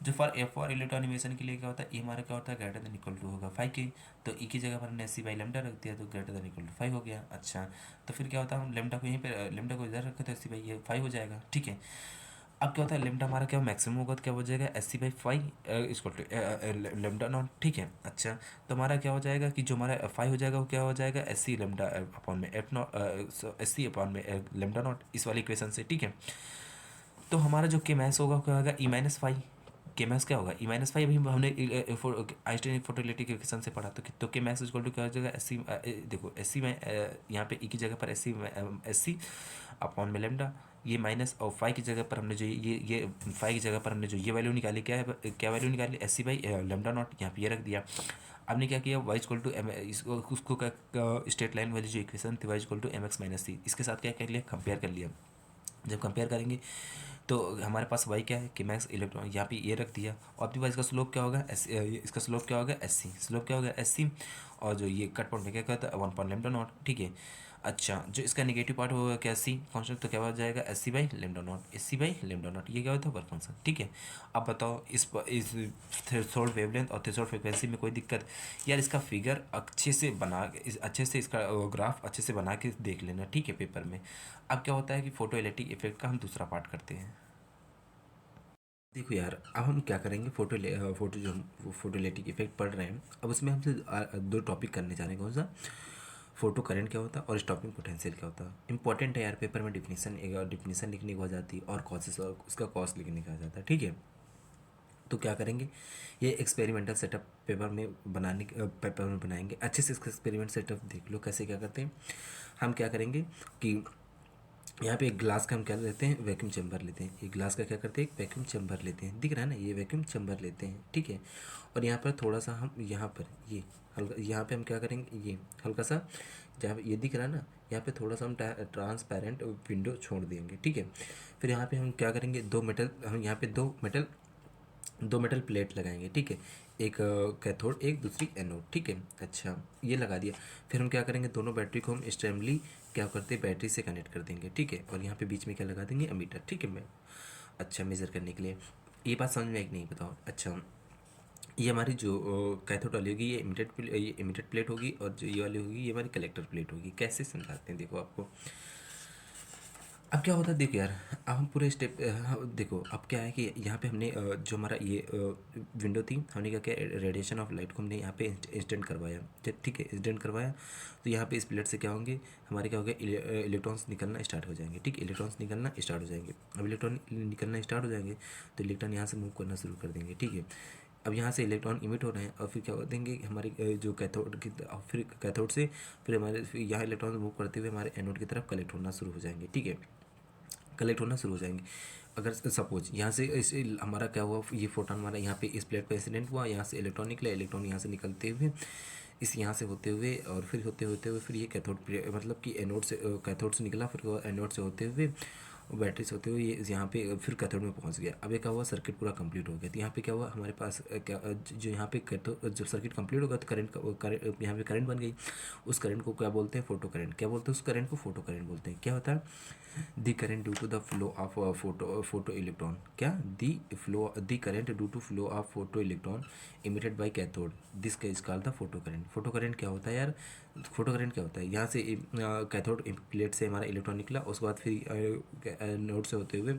जो फॉर इलेक्ट्रॉन इमिशन के लिए क्या होता है, ये हमारा क्या होता है, ग्रेटर देन इक्वल टू होगा 5 के। तो ई की जगह पर हमने SC/λ रख दिया, तो ग्रेटर देन इक्वल टू 5 हो गया। अच्छा, तो फिर क्या होता है, हम लेमडा को यहीं पे, लेमडा को इधर रखे तो SC/, ये 5 हो जाएगा। ठीक है। अब क्या होता है, लेमडा हमारा क्या मैक्सिमम होगा, तो क्या हो जाएगा, SC/5 इसको लेमडा नॉट। ठीक है। अच्छा, तो हमारा क्या हो जाएगा कि जो हमारा 5 हो जाएगा वो क्या हो जाएगा, SC/λ/F0 इस वाली इक्वेशन से। ठीक है। तो हमारा जो के मैस होगा क्या होगा, E-5। के मैस क्या होगा, E-5। अभी हमने आइंस्टाइन फोटोइलेक्ट्रिक इक्वेशन से पढ़ा, तो के मैस इक्वल टू क्या हो जाएगा, SC, देखो SC में यहाँ पे ई की जगह पर SC/में लेमडा, ये माइनस, और 5 की जगह पर हमने जो ये 5 की जगह पर हमने जो ये वैल्यू निकाली, क्या वैल्यू निकाली, SC/λ0, यहाँ पे ये रख दिया। आपने क्या किया, y=m, इसको उसको स्ट्रेट लाइन वाली जो इक्वेशन थी, y=mx-c, इसके साथ क्या कर लिया, कंपेयर कर लिया। जब कंपेयर करेंगे तो हमारे पास y क्या है, कि मैक्स इलेक्ट्रॉन, यहाँ पे ये रख दिया। और आपके पास इसका स्लोप क्या होगा, इसका स्लोप क्या होगा, SC, स्लोप क्या होगा, SC। और जो ये कट पॉइंट क्या कहता है, 1/λ0। ठीक है। अच्छा, जो इसका नेगेटिव पार्ट होगा क्या, सी कांस्टेंट, तो क्या हो जाएगा S C by lambda naught, S C by lambda naught, ये क्या होता है वर्क फंक्शन। ठीक है, अब बताओ इस थ्रेशोल्ड वेवलेंथ और थ्रेशोल्ड फ्रिक्वेंसी में कोई दिक्कत यार, इसका फिगर अच्छे से बना के अच्छे से इसका ग्राफ अच्छे से बना के देख लेना, ठीक है, पेपर में। अब क्या होता है कि फोटो इलेक्ट्रिक इफेक्ट का हम दूसरा पार्ट करते हैं। देखो यार, अब हम क्या करेंगे, फोटो जो हम फोटो इलेक्ट्रिक इफेक्ट पढ़ रहे हैं, अब उसमें हमसे दो टॉपिक करने जा रहे हैं। कौन सा, फोटो करंट क्या होता है और स्टॉपिंग पोटेंशियल क्या होता है। इंपॉर्टेंट है यार, पेपर में डिफिनीसन लिखने को आ जाती है और कॉसेस और उसका कॉस्ट लिखने का आ जाता है। ठीक है, तो क्या करेंगे, ये एक्सपेरिमेंटल सेटअप पेपर में बनाएंगे। अच्छे से इसका एक्सपेरिमेंट सेटअप देख लो कैसे क्या करते हैं। हम क्या करेंगे कि यहाँ पे एक ग्लास का हम क्या लेते हैं, वैक्यूम चैम्बर लेते हैं। एक ग्लास का क्या करते हैं, एक वैक्यूम चैम्बर लेते हैं, दिख रहा है ना, ये वैक्यूम चैम्बर लेते हैं। ठीक है, और यहाँ पर थोड़ा सा हम यहाँ पर ये हल्का, यहाँ पे हम क्या करेंगे, ये हल्का सा जहाँ पे ये दिख रहा है ना, यहाँ पे थोड़ा सा हम ट्रांसपेरेंट विंडो छोड़ देंगे। ठीक है, फिर यहाँ पे हम क्या करेंगे, हम यहाँ पे दो मेटल प्लेट लगाएंगे। ठीक है, एक कैथोड, एक दूसरी एनोड। ठीक है, अच्छा ये लगा दिया। फिर हम क्या करेंगे, दोनों बैटरी को हम एक्सटर्नली क्या करते हैं, बैटरी से कनेक्ट कर देंगे। ठीक है, और यहाँ पे बीच में क्या लगा देंगे, एमीटर। ठीक है, मैं अच्छा मेज़र करने के लिए। ये बात समझ में आई कि नहीं बताओ। अच्छा, ये हमारी जो कैथोड वाली होगी, ये इमिटेड प्लेट होगी, और जो ये वाली होगी ये हमारी कलेक्टर प्लेट होगी। कैसे समझाते हैं, देखो आपको। अब क्या होता है, देखो यार, अब हम पूरे स्टेप देखो। अब क्या है कि यहाँ पे हमने जो हमारा ये विंडो थी, हमने क्या किया, रेडिएशन ऑफ लाइट को हमने यहाँ पे इंस्टेंट करवाया। ठीक है, इंस्टेंट करवाया, तो यहाँ पे इस प्लेट से क्या होंगे, हमारे क्या हो गया, इलेक्ट्रॉन्स निकलना स्टार्ट हो जाएंगे। ठीक है, इलेक्ट्रॉन्स निकलना स्टार्ट हो जाएंगे। अब इलेक्ट्रॉन निकलना स्टार्ट हो जाएंगे तो इलेक्ट्रॉन यहाँ से मूव करना शुरू कर देंगे। ठीक है, अब यहाँ से इलेक्ट्रॉन इमिट हो रहे हैं, और फिर क्या कर देंगे, हमारी जो कैथोड की, फिर कैथोड से फिर हमारे यहाँ इलेक्ट्रॉन मूव करते हुए हमारे एनोड की तरफ कलेक्ट होना शुरू हो जाएंगे। ठीक है, कलेक्ट होना शुरू हो जाएंगे। अगर सपोज यहाँ से हमारा क्या हुआ, ये फोटोन हमारा यहाँ पे इस प्लेट पे इंसिडेंट हुआ, यहाँ से इलेक्ट्रॉन निकला, इलेक्ट्रॉन यहाँ से निकलते हुए इस यहाँ से होते हुए, और फिर होते हुए फिर ये कैथोड मतलब कि एनोड से कैथोड से निकला, फिर एनोड से होते हुए बैटरी से होते हुए ये यहाँ पे फिर कैथोड में पहुँच गया। अब ये क्या हुआ, सर्किट पूरा कंप्लीट हो गया। तो यहाँ पे क्या हुआ, हमारे पास क्या जो यहाँ पे कैथोड, जब सर्किट कंप्लीट होगा तो करंट यहाँ पे करंट बन गई। उस करंट को क्या बोलते हैं, फोटो करंट। क्या बोलते हैं उस करंट को, फोटो करंट बोलते हैं। क्या होता है, the current due to the flow of photo electron. क्या, the current due to flow of photo electron emitted by cathode, this is called the photo current. Photo current क्या होता है यार, फोटो करंट क्या होता है, यहाँ से कैथोड प्लेट से हमारा इलेक्ट्रॉन निकला, उसके बाद फिर नोड से होते हुए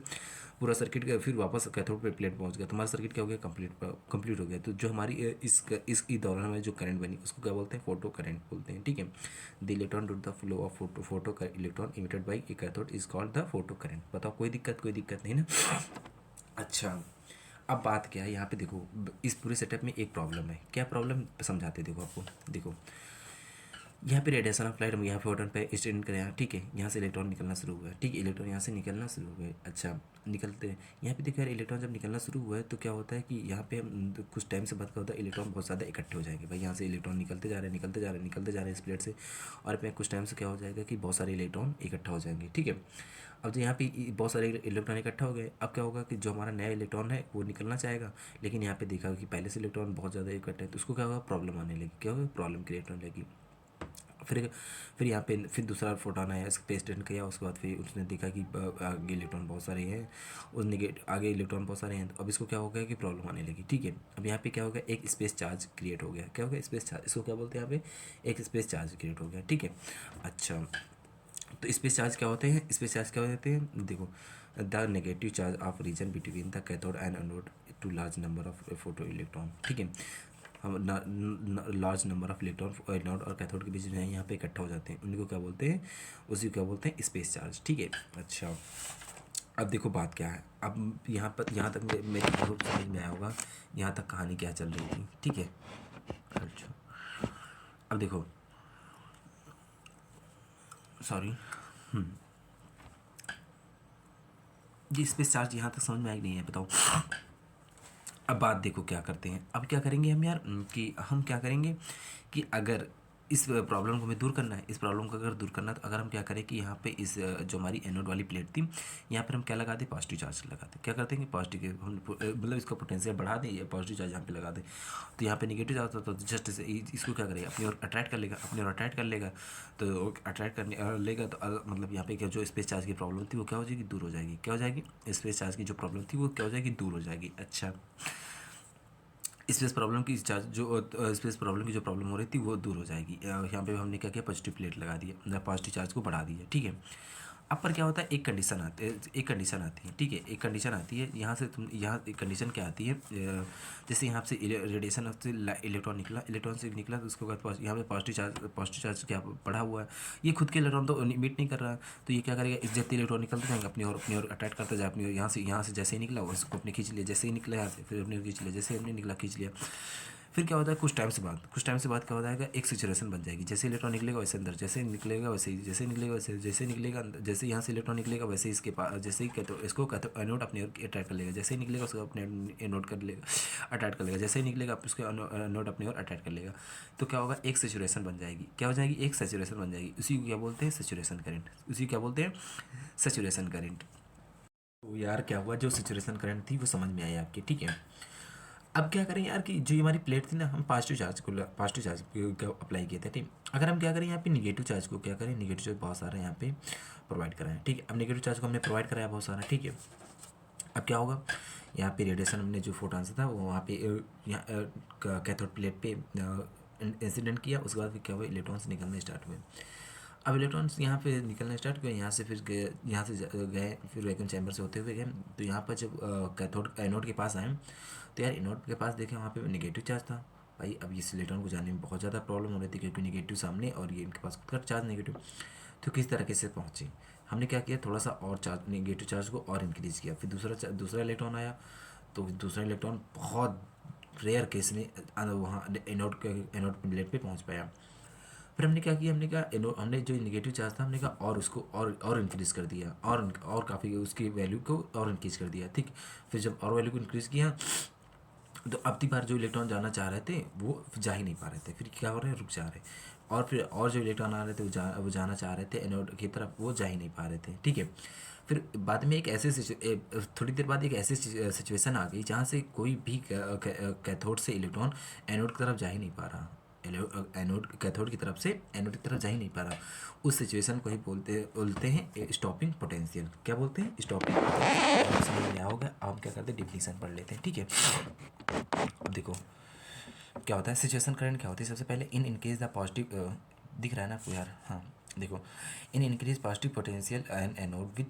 पूरा सर्किट फिर वापस कैथोड पे प्लेट पहुंच गया, तुम्हारा सर्किट क्या हो गया, कंप्लीट हो गया। तो जो हमारी इस दौरान हमारी जो करंट बनी उसको क्या बोलते हैं, फोटो करंट बोलते हैं। ठीक है, the electron do the flow of photo electron emitted by A cathode is called the photo current. बताओ, कोई दिक्कत नहीं ना। अच्छा, अब बात क्या है, यहाँ पे देखो, इस पूरे सेटअप में एक प्रॉब्लम है। क्या प्रॉब्लम, समझाते देखो आपको। देखो, यहाँ पे रेडिएशन ऑफ लाइट हम यहाँ पे फोटोन पे स्टैंड करें। ठीक है, यहाँ से इलेक्ट्रॉन निकलना शुरू हुआ है। ठीक है, इलेक्ट्रॉन यहाँ से निकलना शुरू हुए। अच्छा, निकलते हैं यहाँ पे देखो यार, इलेक्ट्रॉन जब निकलना शुरू हुआ है तो क्या होता है कि यहाँ पे हम कुछ टाइम से बाद क्या होता है, इलेक्ट्रॉन बहुत ज़्यादा इकट्ठे हो जाएंगे। भाई यहाँ से इलेक्ट्रॉन निकलते जा रहे हैं, इस प्लेट से, और फिर कुछ टाइम से क्या हो जाएगा कि बहुत सारे इलेक्ट्रॉन इकट्ठा हो जाएंगे। ठीक है, अब जो यहाँ पे बहुत सारे इलेक्ट्रॉन इकट्ठा हो गए, अब क्या होगा कि जो हमारा नया इलेक्ट्रॉन है वो निकलना चाहेगा, लेकिन यहाँ पे देखा कि पहले से इलेक्ट्रॉन बहुत ज़्यादा इकट्ठे है, तो उसको क्या होगा, प्रॉब्लम आने लगी। क्या होगा, प्रॉब्लम क्रिएट होने लगी। फिर यहाँ पे फिर दूसरा फोटोन आया, इस पे स्टैंड किया, उसके बाद फिर उसने देखा कि आगे इलेक्ट्रॉन बहुत सारे हैं, उस आगे इलेक्ट्रॉन बहुत सारे हैं, तो अब इसको क्या हो गया कि प्रॉब्लम आने लगी। ठीक है, अब यहाँ पे क्या हो गया, एक स्पेस चार्ज क्रिएट हो गया। क्या हो गया, स्पेस चार्ज, इसको क्या बोलते हैं यहाँ पे, एक स्पेस चार्ज क्रिएट हो गया। ठीक है, अच्छा, तो स्पेस चार्ज क्या होते हैं, स्पेस चार्ज क्या होते हैं, देखो, the negative charge of region between the cathode and anode to large number of photo electron. ठीक है, हम large number of electron anode और कैथोड के बीच में यहाँ पे इकट्ठा हो जाते हैं, उनको क्या बोलते हैं, उसी को क्या बोलते हैं, स्पेस चार्ज। ठीक है, अच्छा, अब देखो बात क्या है, अब यहाँ तक मेरे को समझ में आया होगा, यहाँ तक कहानी क्या चल रही थी। ठीक है, अच्छा, अब देखो, सॉरी, ये स्पेस चार्ज यहाँ तक समझ में आई नहीं है, बताओ। अब बात देखो क्या करते हैं, अब क्या करेंगे हम यार, कि हम क्या करेंगे कि अगर इस प्रॉब्लम को हमें दूर करना है। इस प्रॉब्लम को अगर दूर करना है तो अगर हम क्या करें कि यहाँ पे इस जो हमारी एनोड वाली प्लेट थी, यहाँ पर हम क्या लगा दें, पॉजिटिव चार्ज लगा दें। क्या करते हैं कि पॉजिटिव के हम मतलब इसका पोटेंशियल बढ़ा दें या पॉजिटिव चार्ज यहाँ पे लगा दें। तो यहाँ पे नेगेटिव चार्ज होता है तो जस्ट इसको क्या करेगा, अपनी ओर अट्रैक्ट कर लेगा, अपनी ओर अट्रैक्ट कर लेगा। तो अट्रैक्ट करने लेगा तो मतलब यहाँ पे क्या जो स्पेस चार्ज की प्रॉब्लम थी वो क्या हो जाएगी, दूर हो जाएगी। क्या हो जाएगी, स्पेस चार्ज की जो प्रॉब्लम थी वो क्या हो जाएगी, दूर हो जाएगी। अच्छा, स्पेस प्रॉब्लम की चार्ज जो स्पेस प्रॉब्लम की जो प्रॉब्लम हो रही थी वो दूर हो जाएगी। यहाँ पे हमने क्या किया, पॉजिटिव प्लेट लगा दिया, पॉजिटिव चार्ज को बढ़ा दिया। ठीक है, अब पर क्या होता है, एक कंडीशन आती है, एक कंडीशन आती है। ठीक है, एक कंडीशन आती है यहाँ से, तुम यहाँ एक कंडीशन क्या आती है, जैसे यहाँ से रेडिएशन से इलेक्ट्रॉन निकला, इलेक्ट्रॉन से निकला तो उसके बाद यहाँ पे पॉजिटिव चार्ज क्या पड़ा हुआ है, ये खुद के इलेक्ट्रॉन तो इमिट नहीं कर रहा है। तो ये क्या करेगा, इस जितने इलेक्ट्रॉन निकलते जाएंगे अपनी ओर अटैच करते जाए, अपनी ओर यहाँ से जैसे ही निकला उसको अपने खींच लिया, जैसे ही निकला यहाँ से फिर अपनी ओर खींच लिया, जैसे हमने निकला खींच लिया। फिर क्या होता है, कुछ टाइम से बाद क्या हो जाएगा, एक सिचुएशन बन जाएगी। जैसे इलेक्ट्रॉन निकलेगा वैसे अंदर, जैसे निकलेगा वैसे ही, जैसे निकलेगा वैसे, जैसे निकलेगा अंदर, जैसे यहाँ से इलेक्ट्रॉन निकलेगा वैसे ही इसके पास, जैसे ही कहते इसको कहते एनोड अपने ओर अटैक कर लेगा, जैसे ही निकलेगा उसको अपने एनोड कर लेगा, अटैच कर लेगा, जैसे ही निकलेगा उसके एनोड अपनी ओर अटैच कर लेगा। तो क्या होगा, एक सेचुरेशन बन जाएगी। क्या हो जाएगी, एक सेचुरेशन बन जाएगी। उसी को क्या बोलते हैं, सेचुरेशन करंट। उसी को क्या बोलते हैं, सेचुरेशन करंट। तो यार क्या हुआ, जो सिचुएशन करंट थी वो समझ में आई आपकी। ठीक है, अब क्या करें यार कि जो हमारी प्लेट थी ना, हम पॉजिटिव चार्ज को अप्लाई किए थे। ठीक, अगर हम क्या करें यहाँ पे निगेटिव चार्ज को क्या करें, निगेटिव चार्ज बहुत सारा यहाँ पे प्रोवाइड कराएं। ठीक है, अब निगेटिव चार्ज को हमने प्रोवाइड कराया बहुत सारा। ठीक है, अब क्या होगा, यहाँ पे रेडिएशन हमने जो फोटॉन्स था वो वहाँ पे यहाँ कैथोड प्लेट पे इंसिडेंट किया। उसके बाद फिर क्या हुआ, इलेक्ट्रॉन्स निकलने स्टार्ट हुए। अब इलेक्ट्रॉन्स यहाँ पे निकलना स्टार्ट हुए, यहाँ से फिर गए, यहाँ से गए फिर वैक्यूम चैम्बर से होते हुए गए। तो यहाँ पर जब कैथोड एनोड के पास आए तो यार एनोड के पास देखें वहाँ पे नेगेटिव चार्ज था। भाई अब इस इलेक्ट्रॉन को जाने में बहुत ज़्यादा प्रॉब्लम हो रही थी, क्योंकि नेगेटिव सामने और ये इनके पास खुद का चार्ज नेगेटिव। तो किस तरीके से पहुँचे, हमने क्या किया, थोड़ा सा और चार्ज नेगेटिव चार्ज को और इंक्रीज़ किया। फिर दूसरा इलेक्ट्रॉन आया, तो दूसरा इलेक्ट्रॉन बहुत रेयर केस में वहाँ एनोड प्लेट पे पहुँच पाया। फिर हमने क्या किया, हमने जो नेगेटिव चार्ज था हमने कहा और उसको और इंक्रीज़ कर दिया, और काफ़ी उसकी वैल्यू को और इंक्रीज़ कर दिया। ठीक, फिर जब और वैल्यू को इंक्रीज़ किया तो अब की बार जो इलेक्ट्रॉन जाना चाह रहे थे वो जा ही नहीं पा रहे थे, फिर क्या हो रहे हैं, रुक जा रहे। और फिर और जो इलेक्ट्रॉन आ रहे थे वो जाना चाह रहे थे एनोड की तरफ, वो जा ही नहीं पा रहे थे। ठीक है, फिर बाद में थोड़ी देर बाद एक ऐसी सिचुएशन आ गई जहाँ से कोई भी कैथोड से इलेक्ट्रॉन एनोड की तरफ जा ही नहीं पा रहा, एनोड कैथोड की तरफ से एनोड की तरफ जा ही नहीं पा रहा। उस सिचुएशन को ही बोलते हैं स्टॉपिंग पोटेंशियल। क्या बोलते हैं, स्टॉपिंग पोटेंशियल। समझ में आया होगा। अब हम क्या करते हैं, डिफिनीशन पढ़ लेते हैं। ठीक है, अब देखो क्या होता है, सिचुएशन करंट क्या होती है। सबसे पहले इन इनकेस द पॉजिटिव, दिख रहा है ना आपको यार, हाँ देखो, in increase positive potential and anode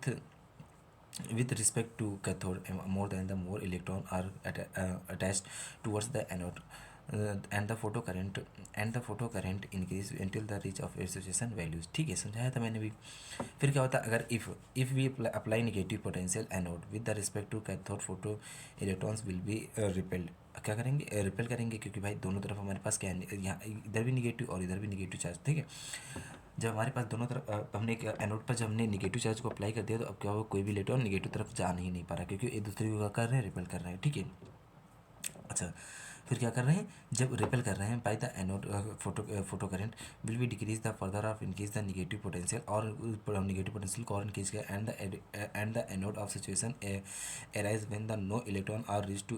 with respect to cathode, more than the more electron are attached towards the anode, and the photocurrent increase until the reach of association values। ठीक है, समझाया था मैंने भी। फिर क्या होता है, अगर if we apply negative potential anode with the respect to cathode, photo electrons will be repelled। क्या करेंगे, रिपेल करेंगे, क्योंकि भाई दोनों तरफ हमारे पास क्या है, यहाँ इधर भी निगेटिव और इधर भी निगेटिव चार्ज। ठीक है, जब हमारे पास दोनों तरफ हमने एनोड पर जब हमने निगेटिव चार्ज को अप्लाई कर दिया तो अब क्या होगा, कोई भी इलेक्ट्रॉन निगेटिव तरफ जा नहीं पा रहा, क्योंकि एक दूसरे को क्या कर रहे हैं, रिपेल कर रहे हैं। ठीक है, अच्छा, फिर क्या कर रहे हैं, जब रिपेल कर रहे हैं by the anode photo current will be decrease the further of increase the negative potential, और निगेटिव पोटेंशियल को और इंक्रीज किया, and the anode of situation arise when the no electron are reached to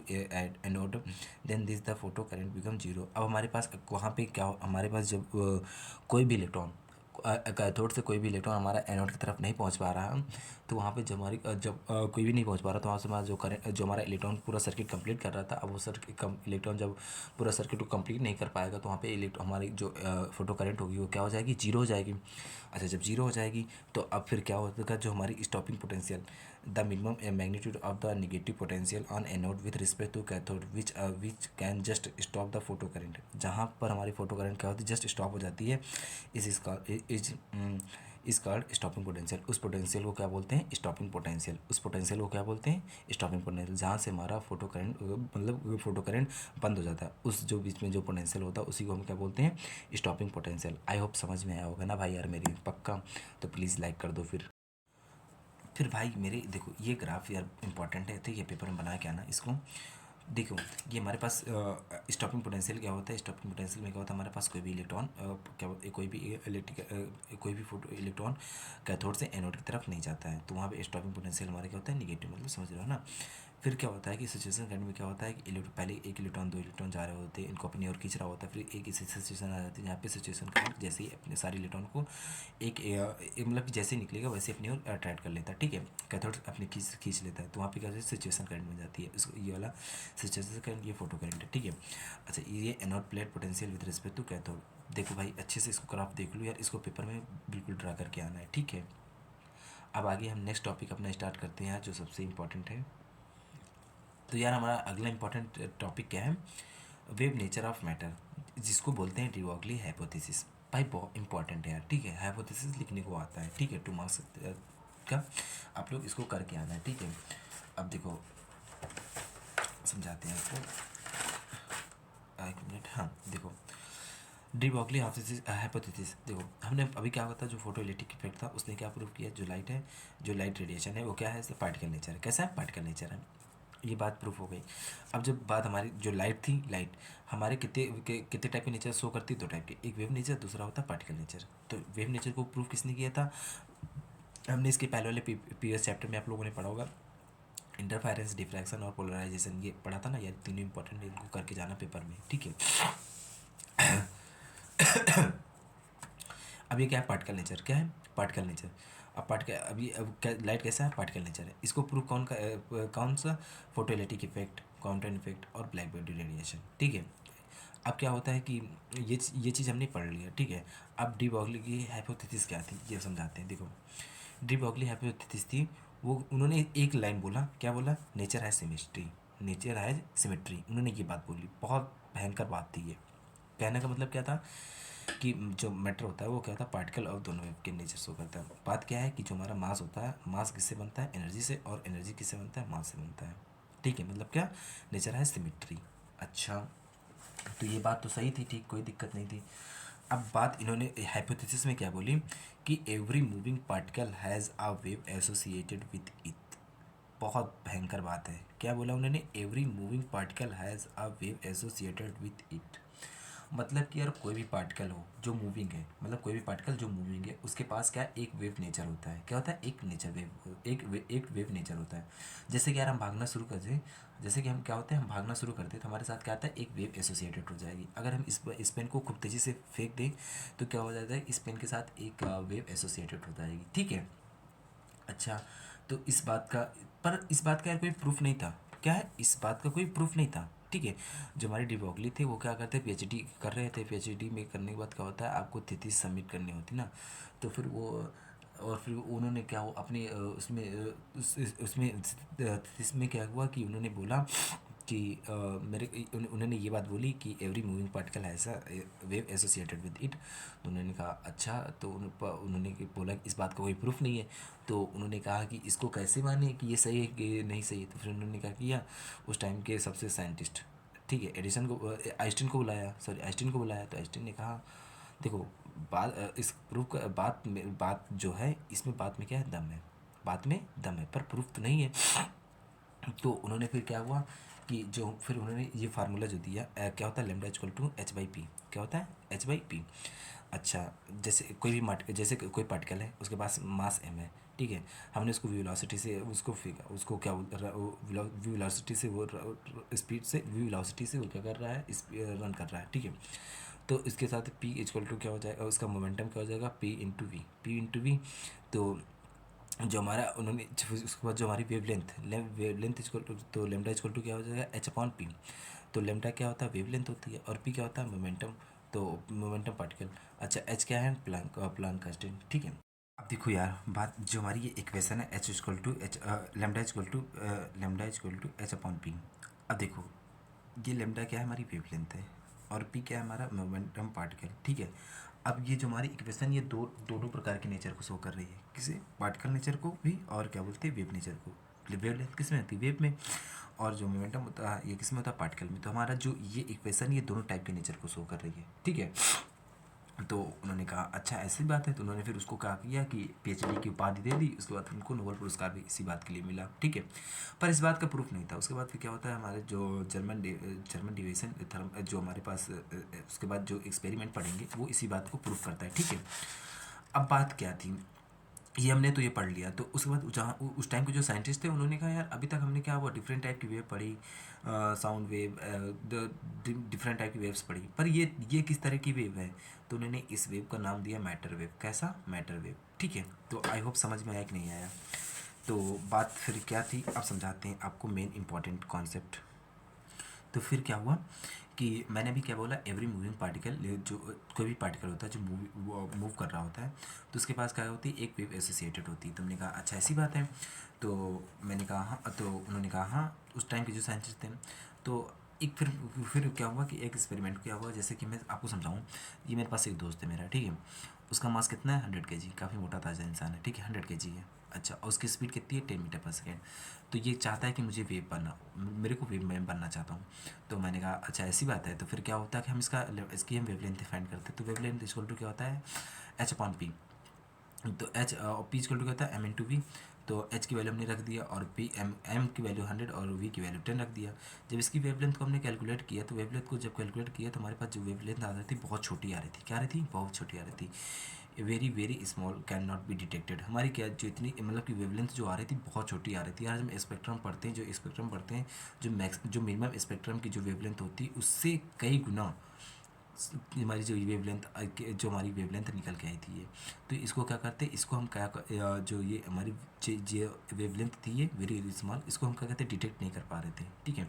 anode, then this the photo current become zero। अब हमारे पास वहाँ पे क्या हमारे पास जब कोई भी इलेक्ट्रॉन कैथोड से कोई भी इलेक्ट्रॉन हमारा एनोड की तरफ नहीं पहुंच पा रहा, तो वहाँ पे जब कोई भी नहीं पहुंच पा रहा, तो वहाँ से हमारा जो हमारा इलेक्ट्रॉन पूरा सर्किट कंप्लीट कर रहा था, अब वो इलेक्ट्रॉन जब पूरा सर्किट को कंप्लीट नहीं कर पाएगा तो वहाँ पे हमारी जो फोटो करंट होगी वो क्या हो जाएगी, जीरो हो जाएगी। अच्छा, जब जीरो हो जाएगी तो अब फिर क्या होगा, जो हमारी stopping potential, the minimum magnitude of the negative potential on anode with respect to cathode which can just stop the photo current. जहाँ पर हमारी फोटो करंट क्या होती है, जस्ट स्टॉप हो जाती है, इस कॉल्ड स्टॉपिंग पोटेंशियल। उस पोटेंशियल को क्या बोलते हैं, स्टॉपिंग पोटेंशियल। उस पोटेंशियल को क्या बोलते हैं, स्टॉपिंग पोटेंशियल। जहाँ से हमारा फोटो करंट मतलब फोटो करंट बंद हो जाता है, उस जो बीच में जो पोटेंशियल होता है उसी को हम क्या बोलते हैं, स्टॉपिंग पोटेंशियल। आई होप समझ में आया होगा ना भाई यार मेरी, पक्का। तो प्लीज़ लाइक कर दो। फिर भाई मेरे देखो ये ग्राफ यार इंपॉर्टेंट है, ठीक है, पेपर में बना के आना इसको। देखो, ये हमारे पास स्टॉपिंग पोटेंशियल क्या होता है, स्टॉपिंग पोटेंशियल में क्या होता है, हमारे पास कोई भी इलेक्ट्रॉन कोई भी इलेक्ट्रिक कोई भी फोटो इलेक्ट्रॉन कैथोड से एनोड की तरफ नहीं जाता है, तो वहाँ पे स्टॉपिंग पोटेंशियल हमारा क्या होता है, निगेटिव, मतलब समझ रहे हो ना। फिर क्या होता है कि सिचुएशन करंट में क्या होता है कि पहले एक इलेक्ट्रॉन दो इलेक्ट्रॉन जा रहे होते हैं, इनको अपनी ओर खींच रहा होता है, फिर एक ऐसी सिचुएशन आ जाती है जहाँ पे सिचुएशन करंट जैसे ही अपने सारे इलेक्ट्रॉन को मतलब जैसे ही निकलेगा वैसे अपनी ओर अट्रैक्ट कर लेता है, ठीक है, कैथोड अपनी खींच लेता है, तो वहाँ पे क्या होता है, सिचुएशन करंट बन जाती है। इसको ये वाला सिचुएशन करंट, ये फोटो करंट है, ठीक है। अच्छा, ये anode plate potential with respect to cathode. देखो भाई अच्छे से इसको ग्राफ देख लो यार, इसको पेपर में बिल्कुल ड्रा करके आना है, ठीक है। अब आगे हम नेक्स्ट टॉपिक अपना स्टार्ट करते हैं यार, जो सबसे इम्पोर्टेंट है। तो यार हमारा अगला इम्पोर्टेंट टॉपिक क्या है, वेव नेचर ऑफ मैटर, जिसको बोलते हैं डिवॉगली हाइपोथेसिस। भाई बहुत इंपॉर्टेंट है यार, ठीक है, हाइपोथेसिस लिखने को आता है, ठीक है, 2 मार्क्स का, आप लोग इसको करके आना है, ठीक है। अब देखो समझाते हैं आपको, एक मिनट, हाँ देखो, डी ब्रॉगली हाइपोथेसिस। देखो हमने अभी क्या होता है, जो फोटो इलेक्ट्रिक इफेक्ट था उसने क्या प्रूव किया, जो लाइट है, जो लाइट रेडिएशन है वो क्या है, पार्टिकल नेचर है, कैसा है, पार्टिकल नेचर है, ये बात प्रूफ हो गई। अब जब बात हमारी जो लाइट थी, लाइट हमारे कितने टाइप के नेचर शो करती है, 2 टाइप के, एक वेव नेचर, दूसरा होता है पार्टिकल नेचर। तो वेव नेचर को प्रूफ किसने किया था, हमने इसके पहले वाले प्रीवियस चैप्टर में आप लोगों ने पढ़ा होगा, इंटरफेरेंस, डिफ्रैक्शन और पोलराइजेशन, ये पढ़ा था ना यार, तीनों इंपॉर्टेंट है, इनको करके जाना पेपर में, ठीक है। अब ये क्या है, पार्टिकल नेचर, क्या है, पार्टिकल नेचर। अब पार्टिकल अभी अब लाइट कैसा है, पार्टिकल नेचर है, इसको प्रूफ कौन सा, photo electric effect, quantum effect और ब्लैक बॉडी रेडिएशन, ठीक है। अब क्या होता है कि ये चीज़ हमने पढ़ लिया, ठीक है। अब डी ब्रॉगली की हाइपोथेसिस क्या थी, ये समझाते हैं। देखो डी ब्रॉगली हाइपोथेसिस थी, वो उन्होंने एक लाइन बोला, क्या बोला, nature has symmetry, nature has symmetry, उन्होंने ये बात बोली, बहुत भयंकर बात थी ये। कहने का मतलब क्या था कि जो मैटर होता है वो क्या होता है, पार्टिकल और दोनों वेव के नेचर शो करता है। बात क्या है कि जो हमारा मास होता है, मास किससे बनता है, एनर्जी से, और एनर्जी किससे बनता है, मास से बनता है, ठीक है। मतलब क्या, नेचर है सिमेट्री। अच्छा, तो ये बात तो सही थी, ठीक, कोई दिक्कत नहीं थी। अब बात इन्होंने हाइपोथेसिस में क्या बोली कि every moving particle has a wave associated with it. बहुत भयंकर बात है, क्या बोला उन्होंने, every moving particle has a wave associated with it. मतलब कि यार कोई भी पार्टिकल हो जो मूविंग है, मतलब कोई भी पार्टिकल जो मूविंग है उसके पास क्या, एक वेव नेचर होता है, क्या होता है, एक नेचर वेव, एक वेव नेचर होता है। जैसे कि यार हम भागना शुरू कर दें, जैसे कि हम क्या होते हैं, हम भागना शुरू करते हैं तो हमारे साथ क्या आता है, एक वेव एसोसिएटेड हो जाएगी। अगर हम इस पेन को खूब तेज़ी से फेंक दें तो क्या हो जाता है, इस पेन के साथ एक वेव एसोसिएटेड हो जाएगी, ठीक है। अच्छा, तो इस बात का, पर इस बात का यार कोई प्रूफ नहीं था, क्या है, इस बात का कोई प्रूफ नहीं था, ठीक है। जो हमारे डिवॉगली थे वो क्या करते, पीएचडी कर रहे थे, पीएचडी में करने के बाद क्या होता है, आपको थीसिस सबमिट करनी होती ना, तो फिर वो, और फिर उन्होंने क्या हो अपने उसमें इसमें क्या हुआ कि उन्होंने बोला कि उन्होंने ये बात बोली कि एवरी मूविंग पार्टिकल ऐसा वेव एसोसिएटेड विद इट। तो उन्होंने कहा अच्छा, तो उन्होंने बोला कि इस बात का कोई प्रूफ नहीं है, तो उन्होंने कहा कि इसको कैसे माने कि ये सही है कि नहीं सही है। तो फिर उन्होंने क्या किया, उस टाइम के सबसे साइंटिस्ट, ठीक है, एडिसन को, आइंस्टीन को बुलाया, सॉरी आइंस्टीन को बुलाया, तो आइंस्टीन ने कहा देखो, इस प्रूफ का बात जो है, इसमें बात में क्या है, दम है, बात में दम है, पर प्रूफ तो नहीं है। तो उन्होंने फिर क्या हुआ कि जो फिर उन्होंने ये फार्मूला जो दिया, क्या होता है, lambda equal to H by P, क्या होता है, एच बाई पी। अच्छा, जैसे कोई भी जैसे कोई पार्टिकल है उसके पास मास एम है, ठीक है, हमने उसको वेलोसिटी से उसको क्या वेलोसिटी से वो स्पीड से वेलोसिटी से वो क्या कर रहा है, रन कर रहा है, ठीक है। तो इसके साथ पी इक्वल टू क्या हो जाएगा, उसका मोमेंटम क्या हो जाएगा, पी इंटू वी। तो जो हमारा उन्होंने उसके बाद जो हमारी वेवलेंथ इक्वल टू, तो लेमडा इक्वल टू क्या हो जाएगा, एच अपॉन पी। तो लेमडा क्या होता है, वेवलेंथ होती है, और पी क्या होता है, मोमेंटम, तो मोमेंटम पार्टिकल। अच्छा, एच क्या है, प्लांक कांस्टेंट, ठीक है। अब देखो यार, बात जो हमारी ये इक्वेशन है, H equal to H, lambda equal to H upon P. अब देखो, ये लेमडा क्या है, हमारी वेवलेंथ है, और पी क्या है, हमारा मोमेंटम पार्टिकल, ठीक है। अब ये जो हमारी इक्वेशन, ये दोनों प्रकार के नेचर को शो कर रही है, किसे, पार्टिकल नेचर को भी, और क्या बोलते हैं, वेव नेचर को। वेवलेंथ किस में होती है, वेव में, और जो मोमेंटम होता है ये किस में होता है, पार्टिकल में। तो हमारा जो ये इक्वेशन, ये दोनों टाइप के नेचर को शो कर रही है, ठीक है। तो उन्होंने कहा अच्छा ऐसी बात है, तो उन्होंने फिर उसको कहा किया कि पीएचडी की उपाधि दे दी। उसके बाद उनको नोबेल पुरस्कार भी इसी बात के लिए मिला, ठीक है। पर इस बात का प्रूफ नहीं था। उसके बाद फिर क्या होता है, हमारे जो जर्मन डिवीजन थर्म जो हमारे पास उसके बाद जो एक्सपेरिमेंट पढ़ेंगे वो इसी बात को प्रूफ करता है, ठीक है। अब बात क्या थी, ये हमने तो ये पढ़ लिया। तो उसके बाद जहाँ उस टाइम के जो साइंटिस्ट थे उन्होंने कहा यार अभी तक हमने क्या हुआ, डिफरेंट टाइप की वेव पढ़ी, साउंड वेव, डिफरेंट टाइप की वेव्स पढ़ी, पर ये किस तरह की वेव है। तो उन्होंने इस वेव का नाम दिया मैटर वेव। कैसा, मैटर वेव, ठीक है। तो आई होप समझ में आया कि नहीं आया। तो बात फिर क्या थी, अब समझाते हैं आपको मेन इंपॉर्टेंट कॉन्सेप्ट। तो फिर क्या हुआ कि मैंने भी क्या बोला, एवरी मूविंग पार्टिकल, जो कोई भी पार्टिकल होता है जो मूव कर रहा होता है, तो उसके पास क्या होती है, एक वेव एसोसिएटेड होती है। तो हमने कहा अच्छा ऐसी बात है। तो मैंने कहा हाँ, तो उन्होंने कहा हाँ, उस टाइम के जो साइंटिस्ट थे। तो एक फिर क्या हुआ कि एक एक्सपेरिमेंट क्या हुआ, जैसे कि मैं आपको समझाऊँ। ये मेरे पास एक दोस्त है मेरा, ठीक है। उसका मास कितना है, 100 kg, काफ़ी मोटा ताज़ा इंसान है, ठीक है, 100 kg है। अच्छा, और उसकी स्पीड कितनी है, 10 मीटर पर सेकेंड। तो ये चाहता है कि मुझे वेव बनना, मेरे को वेव मैं बनना चाहता हूँ। तो मैंने कहा अच्छा ऐसी बात है। तो फिर क्या होता है कि हम इसकी हम वेवलेंथ फाइंड करते हैं। तो वेवलेंथ इक्वल टू क्या होता है, एच अपॉन पी। तो एच और पी इक्वल टू क्या होता है, एम इन टू वी। तो एच की वैल्यू हमने रख दिया और पी एम की वैल्यू 100 और वी की वैल्यू 10 रख दिया। जब इसकी वेवलेंथ को हमने कैलकुलेट किया, तो वेवलेंथ को जब कैलकुलेट किया तो हमारे पास जो वेवलेंथ आ रही थी बहुत छोटी आ रही थी। क्या आ रही थी, बहुत छोटी आ रही थी। Very very small, can not be detected. हमारी क्या जो इतनी मतलब कि वेवलेंथ जो आ रही थी बहुत छोटी आ रही थी। आज हम स्पेक्ट्रम पढ़ते हैं, जो स्पेक्ट्रम पढ़ते हैं, जो मिनिमम स्पेक्ट्रम की जो वेवलेंथ होती है उससे कई गुना हमारी जो हमारी वेवलेंथ निकल के आई थी ये। तो इसको क्या करते हैं, इसको हम जो ये हमारी जो वेवलेंथ थी ये वेरी वेरी स्मॉल, इसको हम क्या कहते हैं, डिटेक्ट नहीं कर पा रहे थे, ठीक है।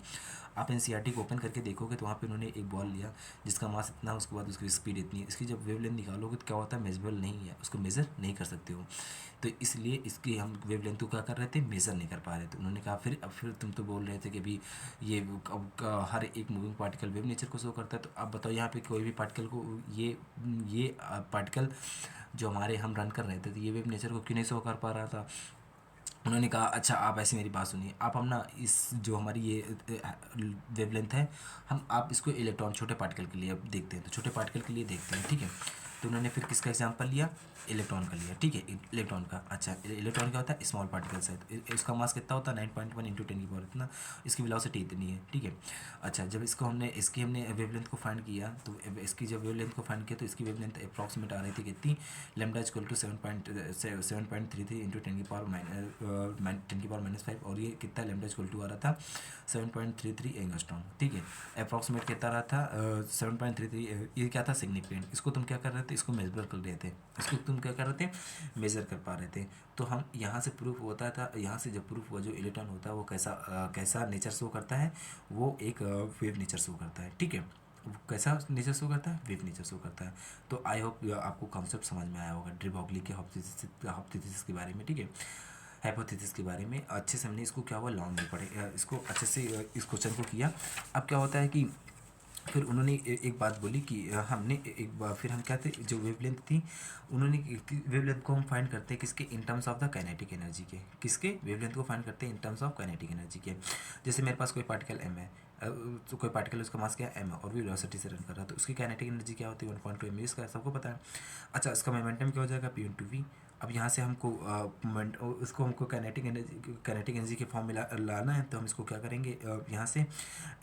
आप एनसीईआरटी को ओपन करके देखोगे तो वहाँ पे उन्होंने एक बॉल लिया जिसका मास इतना, उसके बाद उसकी स्पीड इतनी है, इसकी जब वेवलेंथ निकालोगे तो क्या होता है, मेजरेबल नहीं है, उसको मेज़र नहीं कर सकते हो। तो इसलिए इसकी हम वेवलेंथ को क्या कर रहे थे, मेज़र नहीं कर पा रहे थे। उन्होंने कहा फिर तुम तो बोल रहे थे कि अभी ये हर एक मूविंग पार्टिकल वेव नेचर को शो करता है, तो आप बताओ यहाँ पे कोई भी पार्टिकल को ये पार्टिकल जो हमारे हम रन कर रहे थे, तो ये वेव नेचर को क्यों नहीं शो कर पा रहा था। उन्होंने कहा अच्छा आप ऐसी मेरी बात सुनिए, आप हम ना इस जो हमारी ये वेवलेंथ है, हम आप इसको इलेक्ट्रॉन छोटे पार्टिकल के लिए अब देखते हैं, तो छोटे पार्टिकल के लिए देखते हैं, ठीक है। तो उन्होंने फिर किसका एग्जांपल लिया, इलेक्ट्रॉन का लिया, ठीक है। इलेक्ट्रॉन का, अच्छा इलेक्ट्रॉन क्या होता है, स्मॉल पार्टिकल्स है। तो इसका मास कितना होता है, 9.1 इंटू 10 की पावर इतना, इसकी वेलोसिटी इतनी है, ठीक है। अच्छा, जब इसकी हमने वेवलेंथ को फाइंड किया, तो इसकी जब वेवलेंथ को फाइंड किया तो इसकी वेवलेंथ अप्रॉक्सीमेट आ रही थी कितनी, लेमडा इक्वल टू 7.33 इंटू 10 की पावर -5, और ये कितना लेमडा इक्वल टू आ रहा था 7.33 एंगस्ट्रॉम, ठीक है। अप्रॉक्सीमेट कितना रहा था 7.33। ये क्या था, सिग्निफिकेंट। इसको तुम क्या कर रहे थे, इसको मेजर कर रहे थे, इसको तुम क्या कर रहे थे, मेज़र कर पा रहे थे। तो हम यहाँ से प्रूफ होता था, यहाँ से जब प्रूफ हुआ जो इलेक्ट्रॉन होता है वो कैसा नेचर शो करता है, वो एक वेव नेचर शो करता है, ठीक है। वो कैसा नेचर शो करता है, वेव नेचर शो करता है। तो आई होप आपको कॉन्सेप्ट समझ में आया होगा डी ब्रोगली के हाइपोथेसिस के बारे में, ठीक है। हाइपोथेसिस के बारे में अच्छे से हमने इसको क्या हुआ, लॉन्ग में पढ़े, इसको अच्छे से इस क्वेश्चन को किया। अब क्या होता है कि फिर उन्होंने एक बात बोली कि हमने एक बार फिर हम क्या थे, जो वेवलेंथ थी, उन्होंने वेवलेंथ को हम फाइंड करते हैं किसके, in terms of the kinetic energy के। किसके, वेवलेंथ को फाइंड करते हैं in terms of kinetic energy के। जैसे मेरे पास कोई पार्टिकल एम है, तो कोई पार्टिकल उसका मास क्या है, एम है, और भी वेलोसिटी से रन कर रहा है, तो उसकी काइनेटिक एनर्जी क्या होती है, 1.2 mv, इसका सबको पता है। अच्छा, इसका मोमेंटम क्या हो जाएगा, पी इंटू वी। अब यहाँ से हमको इसको हमको काइनेटिक एनर्जी के फॉर्म में लाना है, तो हम इसको क्या करेंगे, यहाँ से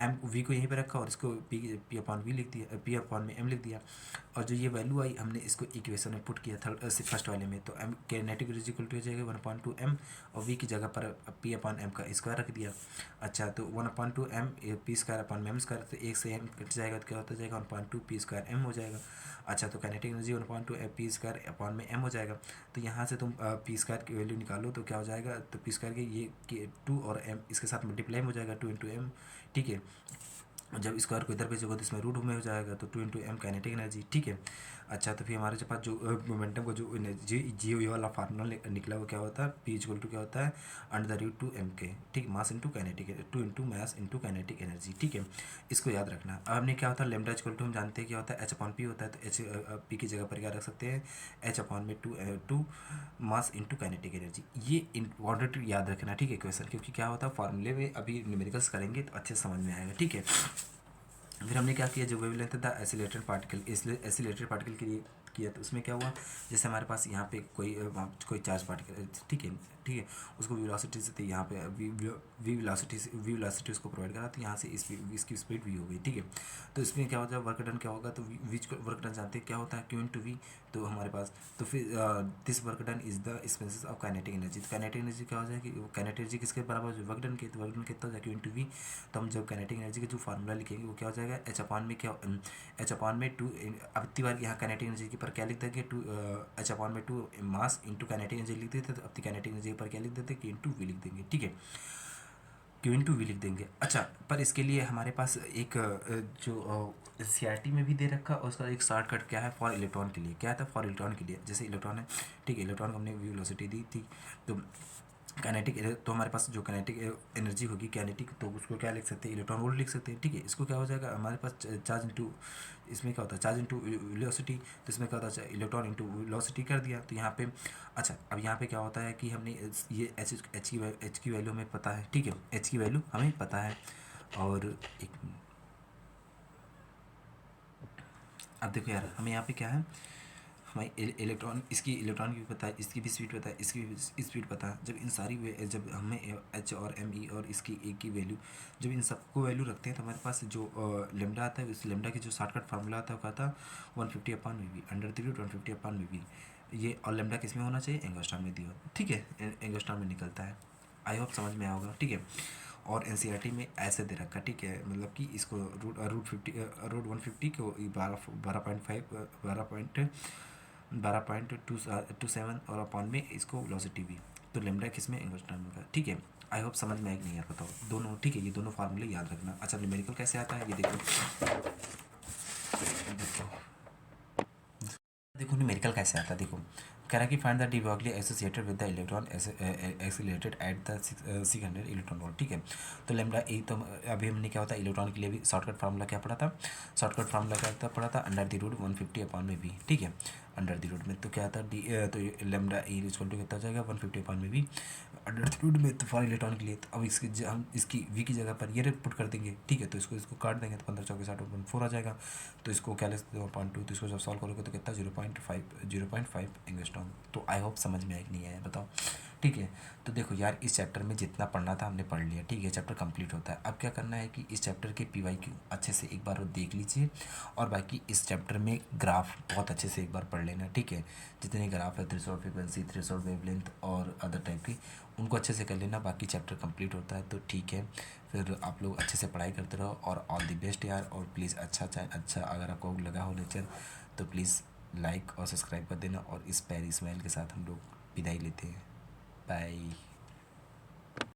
एम वी को यहीं पे रखा और इसको पी अपॉन वी लिख दिया, पी अपॉन में एम लिख दिया। और जो ये वैल्यू आई हमने इसको इक्वेशन में पुट किया फर्स्ट वाले में, तो M kinetic energy equal to हो जाएगा 1/2 m, और वी की जगह पर पी अपॉन एम का स्क्वायर रख दिया। अच्छा, तो 1/2 m P square upon M square, तो एक से एम कट जाएगा तो क्या होता जाएगा 1/2 पी स्क्वायर एम हो जाएगा। अच्छा, तो kinetic energy 1/2 P square upon में एम हो जाएगा। तो यहाँ से तुम पी स्क्वायर की वैल्यू निकालो तो क्या हो जाएगा, तो पी स्क्वायर के ये 2 और एम इसके साथ मल्टीप्लाई हो जाएगा 2 इंटू एम, ठीक है। जब स्क्वायर को इधर भेजोगे तो इसमें रूट में हो जाएगा, तो 2 इंटू एम काइनेटिक एनर्जी, ठीक है। अच्छा, तो फिर हमारे पास जो मोमेंटम का जो एनर्जी ये वाला फार्मूला निकला वो क्या होता है, पी इक्वल टू क्या होता है, अंडर द रूट 2 एम के, ठीक, मास into kinetic, 2 into mass into kinetic energy, ठीक है। इसको याद रखना। अब हमने क्या होता है, लेमडा इक्वल टू हम जानते हैं क्या होता है, एच अपॉन पी होता है, तो एच पी की जगह पर क्या रख सकते हैं, एच अपॉन में two mass into kinetic energy. ये इंपॉर्टेंट याद रखना, ठीक है, क्वेश्चन, क्योंकि क्या होता है फॉर्मूले में अभी न्यूमेरिकल्स करेंगे तो अच्छे समझ में आएगा, ठीक है। फिर हमने क्या किया, जो वेवलेंथ था एसिलेटेड पार्टिकल, इसलिए एसिलेटेड पार्टिकल के लिए किया, तो उसमें क्या हुआ, जैसे हमारे पास यहाँ पे कोई चार्ज पार्टिकल, ठीक है, ठीक है, उसको वेलोसिटी से थी, यहाँ पे वी वेलोसिटी उसको प्रोवाइड करा, तो यहाँ से इसकी स्पीड वी हो गई, ठीक है। तो इसमें क्या होता है, वर्क डन क्या होगा, तो वर्क डन जानते हैं क्या होता है, क्यू इन टू वी, तो हमारे पास, तो फिर this work done is the expenses of kinetic energy. तो काइनेटिक एनर्जी क्या हो जाएगी, काइनेटिक एनर्जी किसके बराबर, जो वर्क डन के, तो वर्क डन कितना हो जाएगा, क्यू इन टू वी। तो हम जब काइनेटिक एनर्जी का जो फार्मूला लिखेंगे वो क्या हो जाएगा, एच अपॉन में क्या, एच अपॉन में टू, अब इतनी बार यहाँ काइनेटिक एनर्जी के पर क्या लिख देंगे, टू एच अपॉन में two mass into kinetic energy लिख देते, तो अब काइनेटिक एनर्जी पर क्या लिख देते, क्यू इंटू वी लिख देंगे, ठीक है, क्यू इंटू वी लिख देंगे। अच्छा, पर इसके लिए हमारे पास एक जो CRT में भी दे रखा, और उसका एक शॉर्टकट क्या है, फॉर इलेक्ट्रॉन के लिए, क्या था, फॉर इलेक्ट्रॉन के लिए, जैसे इलेक्ट्रॉन है, ठीक है, इलेक्ट्रॉन को हमने वेलोसिटी दी थी, तो काइनेटिक, तो हमारे पास जो काइनेटिक एनर्जी होगी काइनेटिक, तो उसको क्या लिख सकते हैं, इलेक्ट्रॉन वोल्ट लिख सकते हैं, ठीक है। इसको क्या हो जाएगा, हमारे पास चार्ज इंटू, इसमें क्या होता है, चार्ज इंटू वेलोसिटी, तो इसमें क्या होता है, इलेक्ट्रॉन इंटू वेलोसिटी कर दिया, तो यहाँ पे, अच्छा, अब यहाँ पे क्या होता है कि हमने ये एच की वैल्यू हमें पता है, ठीक है, एच की वैल्यू हमें पता है, और एक, अब देखो यार, हमें यहाँ पे क्या है, हमें इलेक्ट्रॉन, इसकी इलेक्ट्रॉन की भी पता है, इसकी भी स्पीड पता है, इसकी भी स्पीड पता है, जब इन सारी जब हमें एच और एम ई और इसकी ए की वैल्यू, जब इन सबको वैल्यू रखते हैं, तो हमारे पास जो लेमडा आता है, उस लेमडा की जो शॉर्टकट फार्मूला आता है वो कहता है 150 upon V V, under the root 150 upon V V, ये, और लेमडा किस में होना चाहिए, एंगस्ट्रॉम में दिया, ठीक है, एंगस्ट्रॉम में निकलता है। आई होप समझ में आया होगा, ठीक है। और NCERT में ऐसे दे रखा, ठीक है, मतलब कि इसको रूट 150 को 12.27 और अपॉन में इसको वेलोसिटी भी, तो लेमडा किस में, एंगस्ट्रॉम का, ठीक है। आई होप समझ में आएगी, नहीं यार, बताओ दोनों, ठीक है, ये दोनों फार्मूले याद रखना। अच्छा, न्यूमेरिकल कैसे आता है, ये देखो, देखो देखो न्यूमेरिकल कैसे आता है, देखो, कह रहा है कि find the de Broglie associated with the electron accelerated at the 600 electron volt, ठीक है। तो लेमडा ए, तो अभी हमने क्या होता है, इलेक्ट्रॉन के लिए भी शॉर्टकट फार्मूला क्या पढ़ा था, शॉर्टकट फार्मूला क्या था, पढ़ा था, अंडर द रूट 150 अपॉन में वी, ठीक है, अंडर द रूट में, तो क्या था डी, तो लेमडा ए इक्वल टू कितना हो जाएगा, 150 अपॉन में वी, अंडर द रूट में, तो फॉर इलेक्ट्रॉन के लिए, तो अब हम इसकी वी की जगह पर ये पुट कर देंगे, ठीक है, तो इसको काट देंगे, तो 15 चौके 60 आ जाएगा, तो इसको क्या ले सकते हो, 1.2, तो इसको जब सॉल्व करोगे तो कितना, 0.5 एंगस्ट्रॉम। तो आई होप समझ में आया कि नहीं आया, बताओ, ठीक है। तो देखो यार, इस चैप्टर में जितना पढ़ना था हमने पढ़ लिया, ठीक है, चैप्टर कंप्लीट होता है। अब क्या करना है कि इस चैप्टर के PYQ अच्छे से एक बार देख लीजिए, और बाकी इस चैप्टर में ग्राफ बहुत अच्छे से एक बार पढ़ लेना, ठीक है, जितने ग्राफ है, थ्रेशोल्ड फ्रीक्वेंसी, थ्रेशोल्ड वेवलेंथ और अदर टाइप की, उनको अच्छे से कर लेना, बाकी चैप्टर कंप्लीट होता है, तो ठीक है। फिर आप लोग अच्छे से पढ़ाई करते रहो, और ऑल द बेस्ट यार, और प्लीज़ अच्छा अगर आपको लगा हो लेक्चर, तो प्लीज़ लाइक और सब्सक्राइब कर देना, और इस प्यारी स्माइल के साथ हम लोग विदाई लेते हैं, बाय।